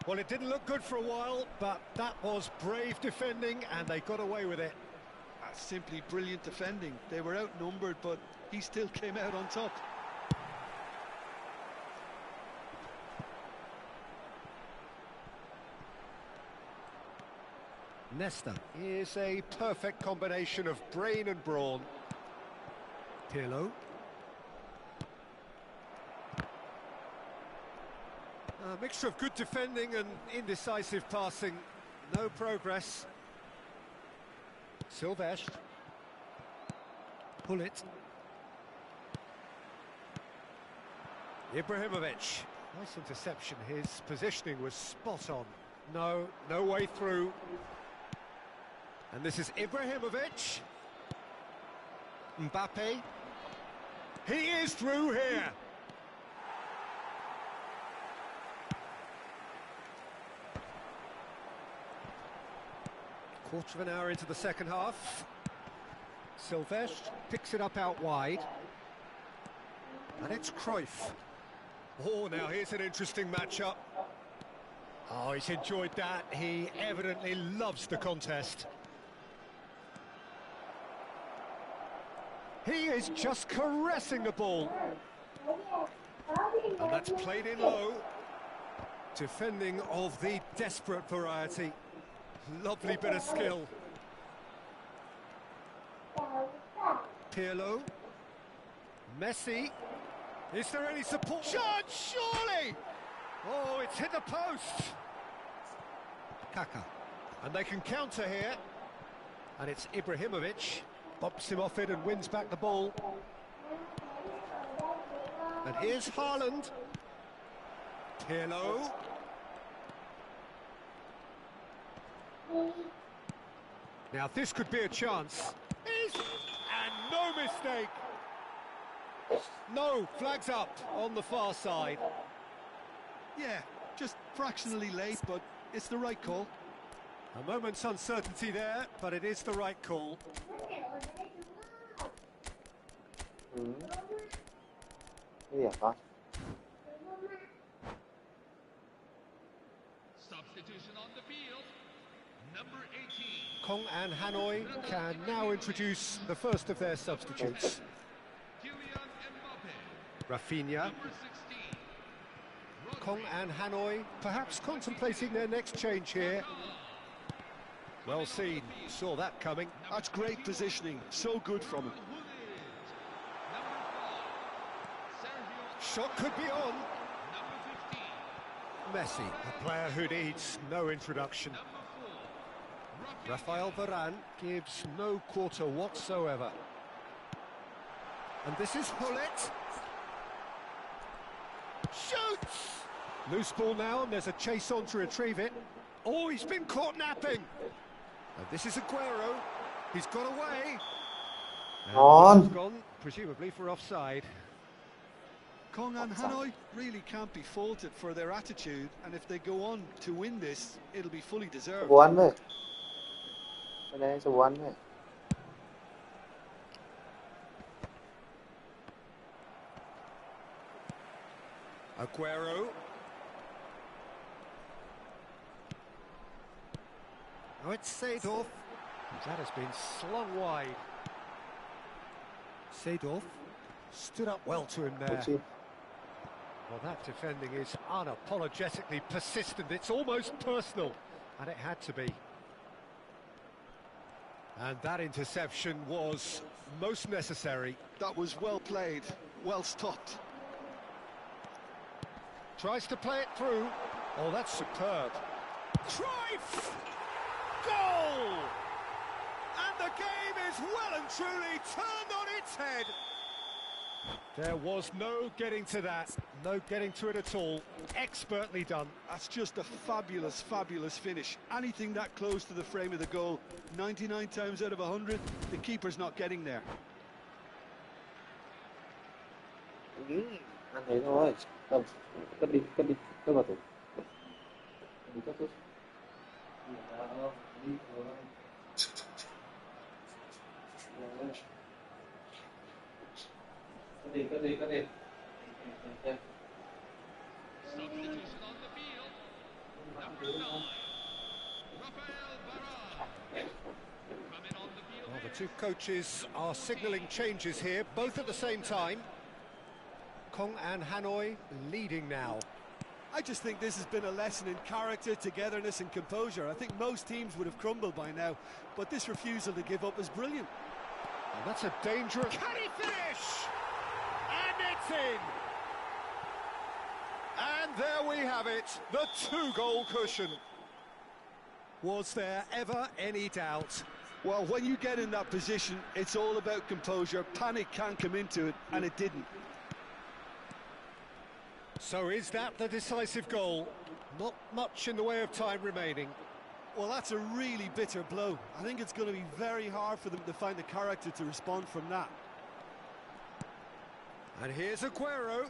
S1: Well, it didn't look good for a while, but that was brave defending, and they got away with it.
S2: That's simply brilliant defending. They were outnumbered, but he still came out on top.
S1: Nesta is a perfect combination of brain and brawn. Pirlo. A mixture of good defending and indecisive passing. No progress. Silvestre. Pull it. Ibrahimovic. Nice interception. His positioning was spot on. No way through. And this is Ibrahimovic. Mbappe. He is through here. Quarter of an hour into the second half. Silvestre picks it up out wide. And it's Cruyff. Oh, now here's an interesting matchup. Oh, he's enjoyed that. He evidently loves the contest. He is just caressing the ball. And that's played in low. Defending of the desperate variety. Lovely bit of skill. Pirlo. Messi. Is there any support? Shot, surely! Oh, it's hit the post. Kaka. And they can counter here. And it's Ibrahimovic. Bumps him off it and wins back the ball. And here's Haaland. Pirlo. Now this could be a chance. And no mistake. No, flags up on the far side.
S2: Yeah, just fractionally late, but it's the right call.
S1: A moment's uncertainty there, but it is the right call.
S3: Substitution on the field. Number 18.
S1: Kong and Hanoi can now introduce the first of their substitutes.
S3: Kylian Mbappe.
S1: Rafinha.
S3: Number 16.
S1: Kong and Hanoi perhaps contemplating their next change here. Well seen, saw that coming.
S2: That's great positioning, so good from him.
S1: Shot could be on.
S3: Number 15.
S1: Messi, a player who needs no introduction.
S3: Number 4.
S1: Rafael Varane gives no quarter whatsoever. And this is Hullet. Shoots! Loose ball now, and there's a chase on to retrieve it. Oh, he's been caught napping. And this is Aguero. He's got away. And he's gone, presumably for offside.
S2: Kong and Hanoi really can't be faulted for their attitude, and if they go on to win this, it'll be fully deserved.
S4: One way. Đây số 1 này.
S1: Aguero. Now it's Seedorf. That has been slung wide. Seedorf stood up well to him there. Well, that defending is unapologetically persistent. It's almost personal, and it had to be. And that interception was most necessary.
S2: That was well played, well stopped.
S1: Tries to play it through. Oh, that's superb. Cruyff! Goal! And the game is well and truly turned on its head. There was no getting to that, no getting to it at all. Expertly done.
S2: That's just a fabulous, fabulous finish. Anything that close to the frame of the goal, 99 times out of 100, the keeper's not getting there.
S4: Ăn thế thôi. Không, cất đi, cất vào tủ. Đi cất tốt. Cất đi.
S3: Substitution on the field. Number 9, Rafael Varane. Coming on the field.
S1: Well, the two coaches are signalling changes here, both at the same time. Kong and Hanoi leading now.
S2: I just think this has been a lesson in character, togetherness and composure. I think most teams would have crumbled by now, but this refusal to give up is brilliant.
S1: And that's a dangerous... Can he finish? And it's in! And there we have it, the two-goal cushion. Was there ever any doubt?
S2: Well, when you get in that position, it's all about composure. Panic can't come into it, and it didn't.
S1: So is that the decisive goal? Not much in the way of time remaining.
S2: Well, that's a really bitter blow. I think it's going to be very hard for them to find the character to respond from that.
S1: And here's Aguero.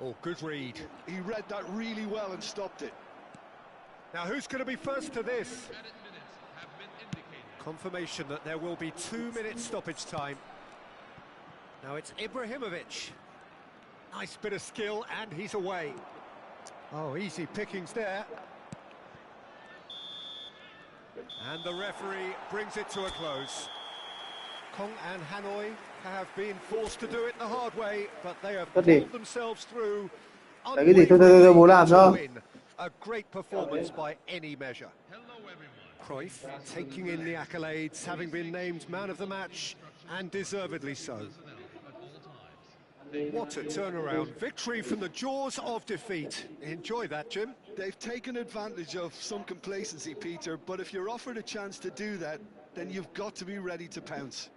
S1: Oh, good read.
S2: He read that really well and stopped it.
S1: Now, who's going to be first to this?
S3: Added minutes have been indicated.
S1: Confirmation that there will be 2 minutes stoppage time. Now it's Ibrahimovic. Nice bit of skill, and he's away. Oh, easy pickings there. And the referee brings it to a close. Kong and Hanoi have been forced to do it the hard way, but they have pulled themselves through. Unwaveringly to win. A great performance by any measure.
S3: Hello, everyone.
S1: Cruyff taking in the accolades, having been named man of the match, and deservedly so.
S3: At all times.
S1: What a turnaround. Victory from the jaws of defeat. Enjoy that, Jim.
S2: They've taken advantage of some complacency, Peter, but if you're offered a chance to do that, then you've got to be ready to pounce.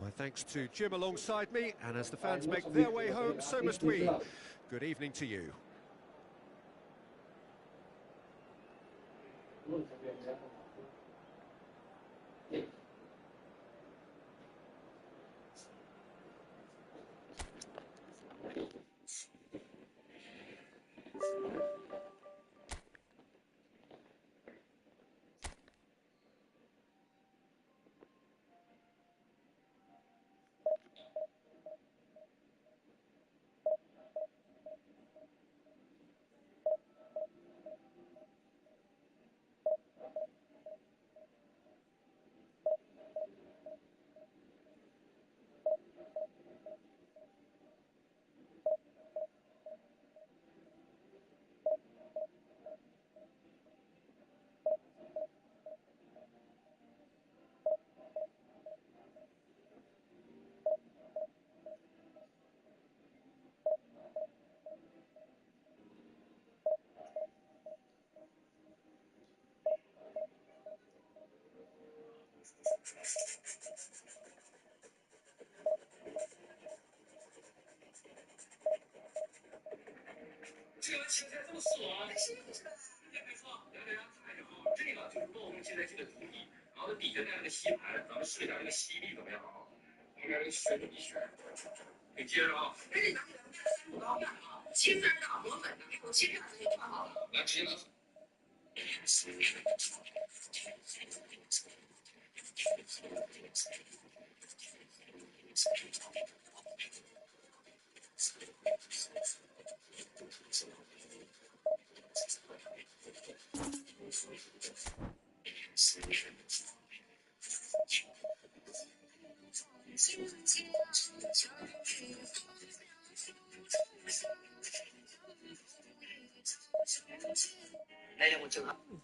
S1: My thanks to Jim alongside me, and as the fans make their way home, so must we. Good evening to you.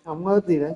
S4: Không ớt gì đấy.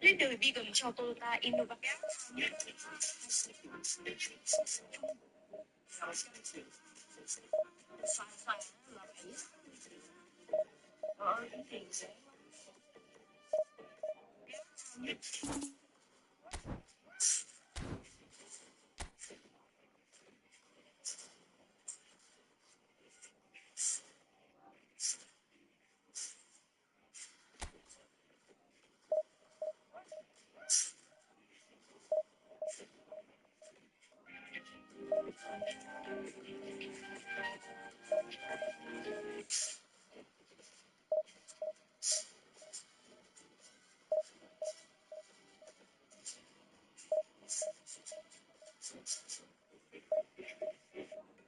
S6: Lên đời vegan cho Toyota Innova.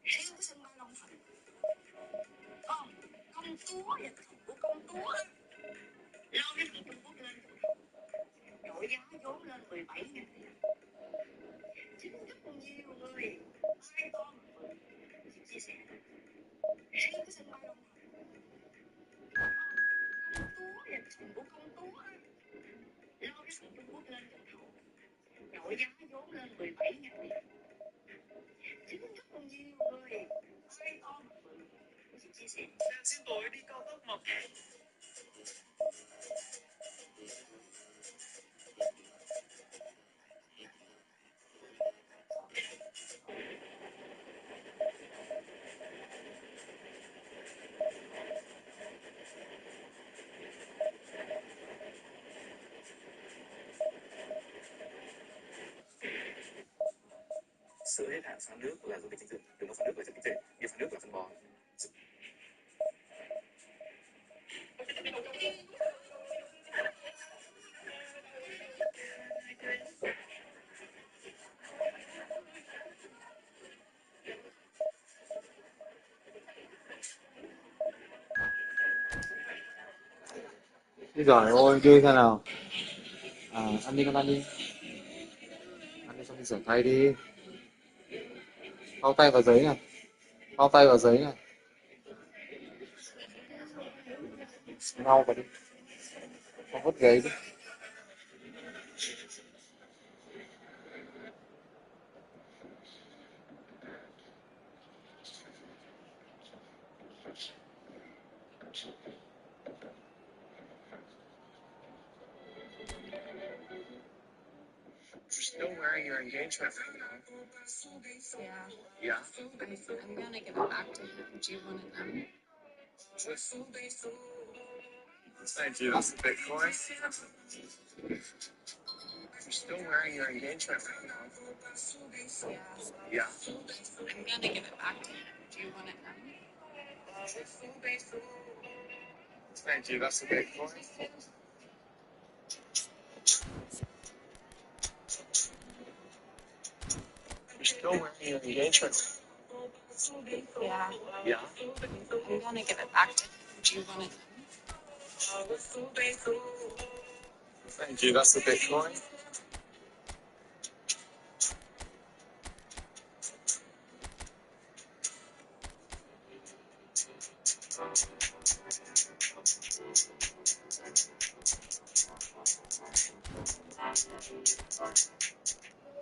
S6: Riêng cái sân bay Long Thành, công chúa và chồng của công chúa lo cái thằng Trung Quốc lên đội giá vốn lên 17.000 tỷ. Chính rất nhiều người ai to mà mừng chia sẻ. Riêng cái sân bay Long Thành, công chúa và chồng của công chúa lo cái thằng Trung Quốc lên đội giá vốn lên 17.000 tỷ. Chính rất nhiều người ai to mà mừng chia sẻ. Xin tôi đi cao tốc mà.
S7: Sữa hết hạn xoắn nước là dung dịch dinh dưỡng, đừng có xoắn nước là chất kích thích, như xoắn nước là phân bón.
S4: Đi giỏi ôi, chơi thế nào? Ăn đi con ăn đi. Ăn đi xong đi rửa tay đi. Lau tay vào giấy này. Lau tay vào giấy này. Lau vào đi. Không vứt giấy đi.
S7: You're still wearing your engagement ring, huh?
S6: Yeah.
S7: Yeah.
S6: I'm gonna give it back to him. Do you want it now?
S7: Thank you. That's the Bitcoin. You're still wearing your engagement ring, huh?
S6: Yeah.
S7: Yeah.
S6: I'm gonna give it back to him. Do you want it now?
S7: Thank you. That's the Bitcoin. You're still wearing your engagement ring.
S6: Yeah.
S7: Yeah.
S6: I'm gonna give it back to him. Do you want it now?
S7: Thank you. That's the Bitcoin.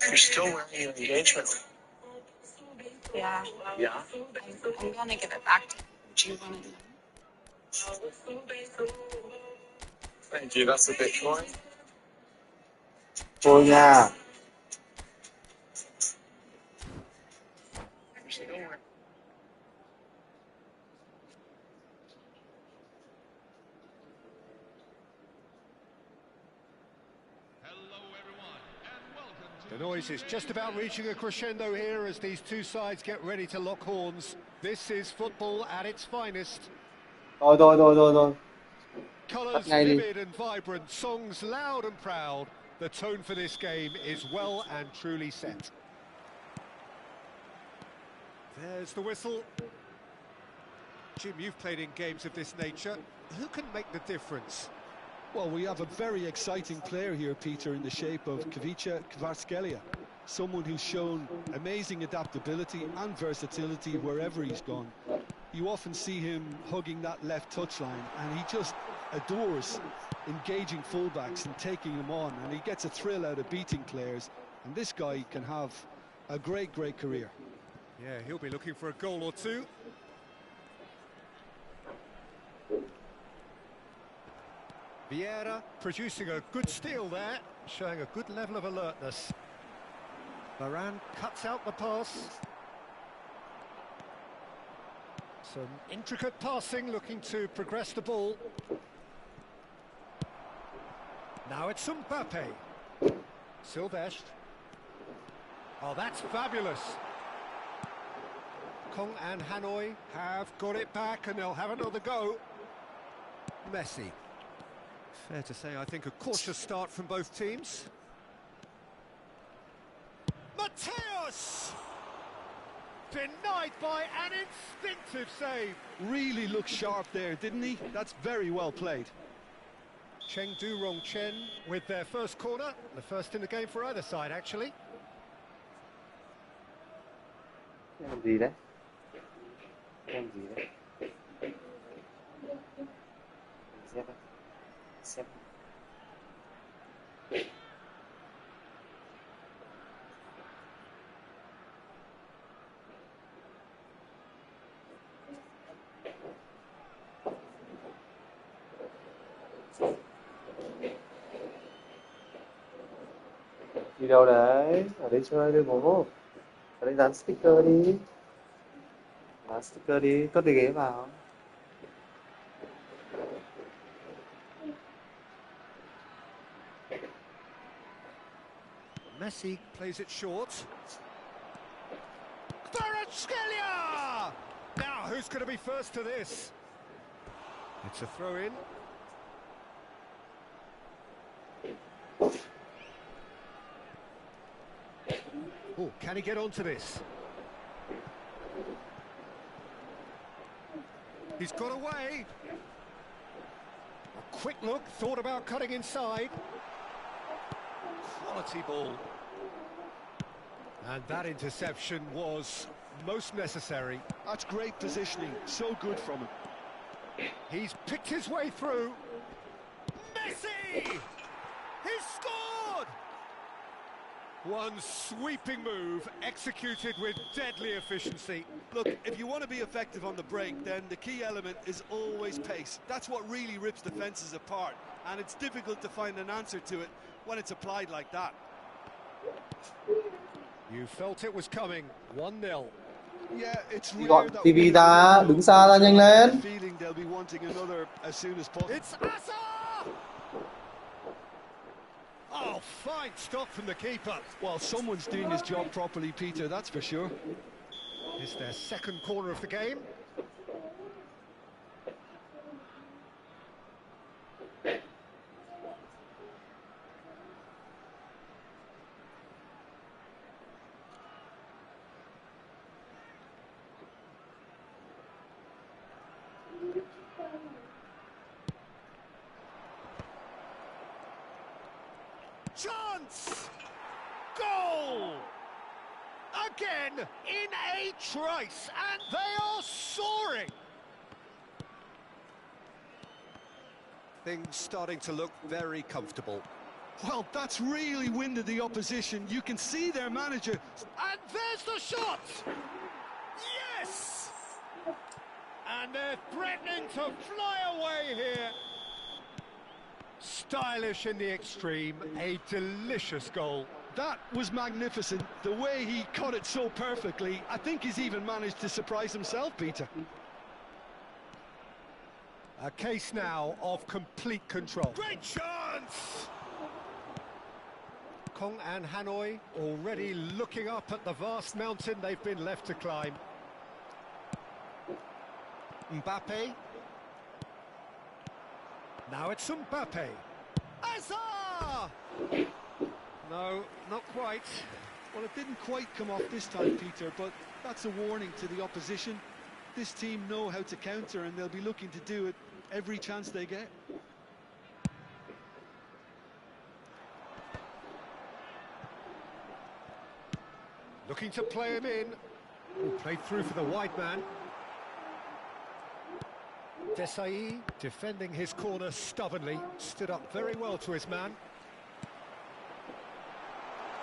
S7: You're still wearing your engagement ring.
S6: Yeah.
S7: Yeah.
S6: I'm gonna give it back to you. Do you want to know?
S7: Thank you. That's a Bitcoin.
S4: Thôi nha.
S7: You're still wearing.
S3: Hello, everyone, and welcome to
S1: The noise is just about reaching a crescendo here as these two sides get ready to lock horns. This is football at its finest.
S4: Thôi. Tắt
S1: Colours
S4: ngay đi.
S1: vivid and vibrant, songs loud and proud. The tone for this game is well and truly set. There's the whistle. Jim, you've played in games of this nature. Who can make the difference?
S2: Well, we have a very exciting player here, Peter, in the shape of Kavica Kvaratskhelia. Someone who's shown amazing adaptability and versatility wherever he's gone. You often see him hugging that left touchline, and he just adores engaging fullbacks and taking them on, and he gets a thrill out of beating players, and this guy can have a great career.
S1: Yeah, he'll be looking for a goal or two. Vieira producing a good steal there, showing a good level of alertness. Varane cuts out the pass. Some intricate passing, looking to progress the ball. Now it's Mbappe. Silvestre. Oh, that's fabulous. Kong and Hanoi have got it back and they'll have another go. Messi. Fair to say, I think, a cautious start from both teams. Mateus! Denied by an instinctive save.
S2: Really looked sharp there, didn't he? That's very well played.
S1: Chengdu Rongchen with their first corner, the first in the game for either side, actually.
S4: Làm gì đấy? Làm gì đấy? Xem đây. Xem. Đi đâu đấy? Ở đây chơi đây bố. Ở đây dán sticker đi. Dán sticker đi, cất cái ghế vào.
S1: Messi plays it short. Kvaratskhelia! Now, who's going to be first to this? It's a throw-in. Oh, can he get onto this? He's got away. A quick look, thought about cutting inside. Quality ball. And that interception was most necessary.
S2: That's great positioning, so good from him.
S1: He's picked his way through. Messi! He's scored! One sweeping move, executed with deadly efficiency.
S2: Look, if you want to be effective on the break, then the key element is always pace. That's what really rips defences apart, and it's difficult to find an answer to it when it's applied like that.
S1: You felt it was coming. 1-0.
S2: Yeah, it's
S4: Đi
S2: rare
S4: gọi
S2: that
S4: TV ra, đứng xa ra nhanh lên.
S2: feeling they'll be wanting another as soon as possible.
S1: It's Asa! Oh, fine stop from the keeper.
S2: Well, someone's doing his job properly, Peter, that's for sure.
S1: It's their second corner of the game. Chance! Goal! Again, in a trice, and they are soaring! Things starting to look very comfortable.
S2: Well, that's really winded the opposition. You can see their manager.
S1: And there's the shot! Yes! And they're threatening to fly away here. Stylish in the extreme, a delicious goal.
S2: That was magnificent. The way he cut it so perfectly. I think he's even managed to surprise himself, Peter.
S1: A case now of complete control. Great chance! Kong and Hanoi already looking up at the vast mountain they've been left to climb. Mbappe. Now it's Mbappe. Hazard! No, not quite.
S2: Well, it didn't quite come off this time, Peter, but that's a warning to the opposition. This team know how to counter, and they'll be looking to do it every chance they get.
S1: Looking to play him in. Oh, played through for the wide man. Desai defending his corner stubbornly, stood up very well to his man.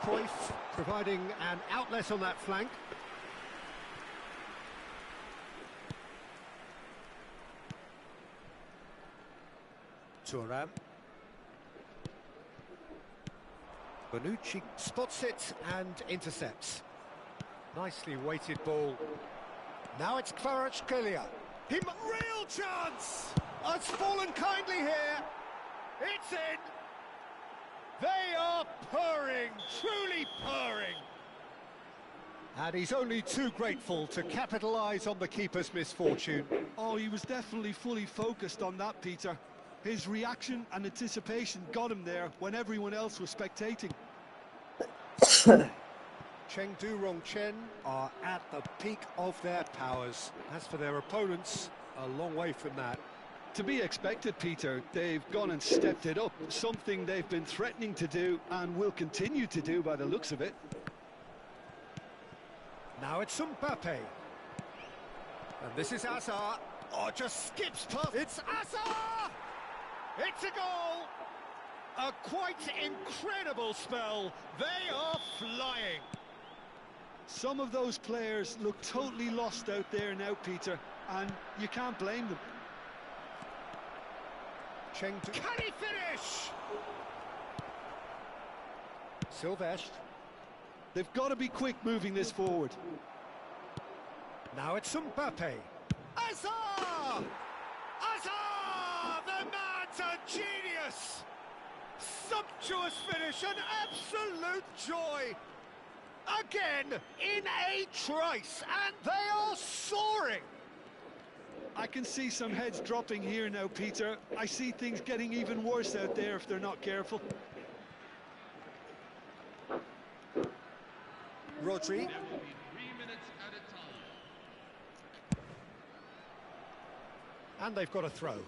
S1: Cruyff providing an outlet on that flank. Thuram. Bonucci spots it and intercepts. Nicely weighted ball. Now it's Kvaratskhelia. Real chance! It's fallen kindly here. It's in. They are purring, truly purring. And he's only too grateful to capitalise on the keeper's misfortune.
S2: Oh, he was definitely fully focused on that, Peter. His reaction and anticipation got him there when everyone else was spectating.
S1: Chengdu Rongchen are at the peak of their powers. As for their opponents, a long way from that.
S2: To be expected, Peter. They've gone and stepped it up, something they've been threatening to do and will continue to do by the looks of it.
S1: Now it's Mbappe. And this is Hazard. Oh, just skips past. It's Hazard! It's a goal! A quite incredible spell. They are flying.
S2: Some of those players look totally lost out there now, Peter, and you can't blame them.
S1: Chengdu. Can he finish? Silvestre.
S2: They've got to be quick moving this forward.
S1: Now it's Mbappe. Hazard! Hazard! The man's a genius! Sumptuous finish, an absolute joy! Again, in a trice, and they are soaring!
S2: I can see some heads dropping here now, Peter. I see things getting even worse out there if they're not careful.
S1: Rodri.
S3: There will be 3 minutes at a time.
S1: And they've got a throw.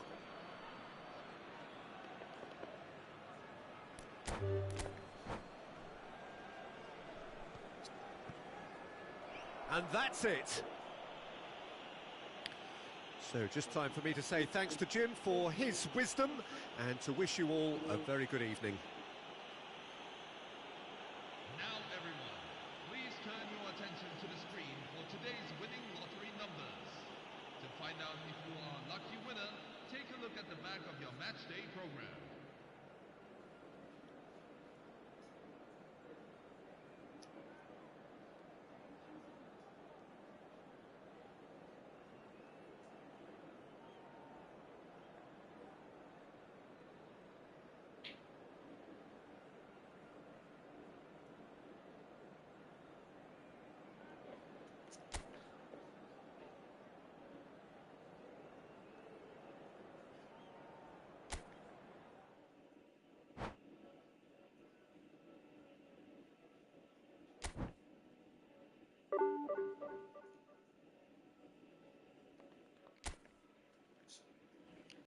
S1: And that's it. So just time for me to say thanks to Jim for his wisdom and to wish you all a very good evening.
S3: Now, everyone, please turn your attention to the screen for today's winning lottery numbers. To find out if you are a lucky winner, take a look at the back of your matchday program.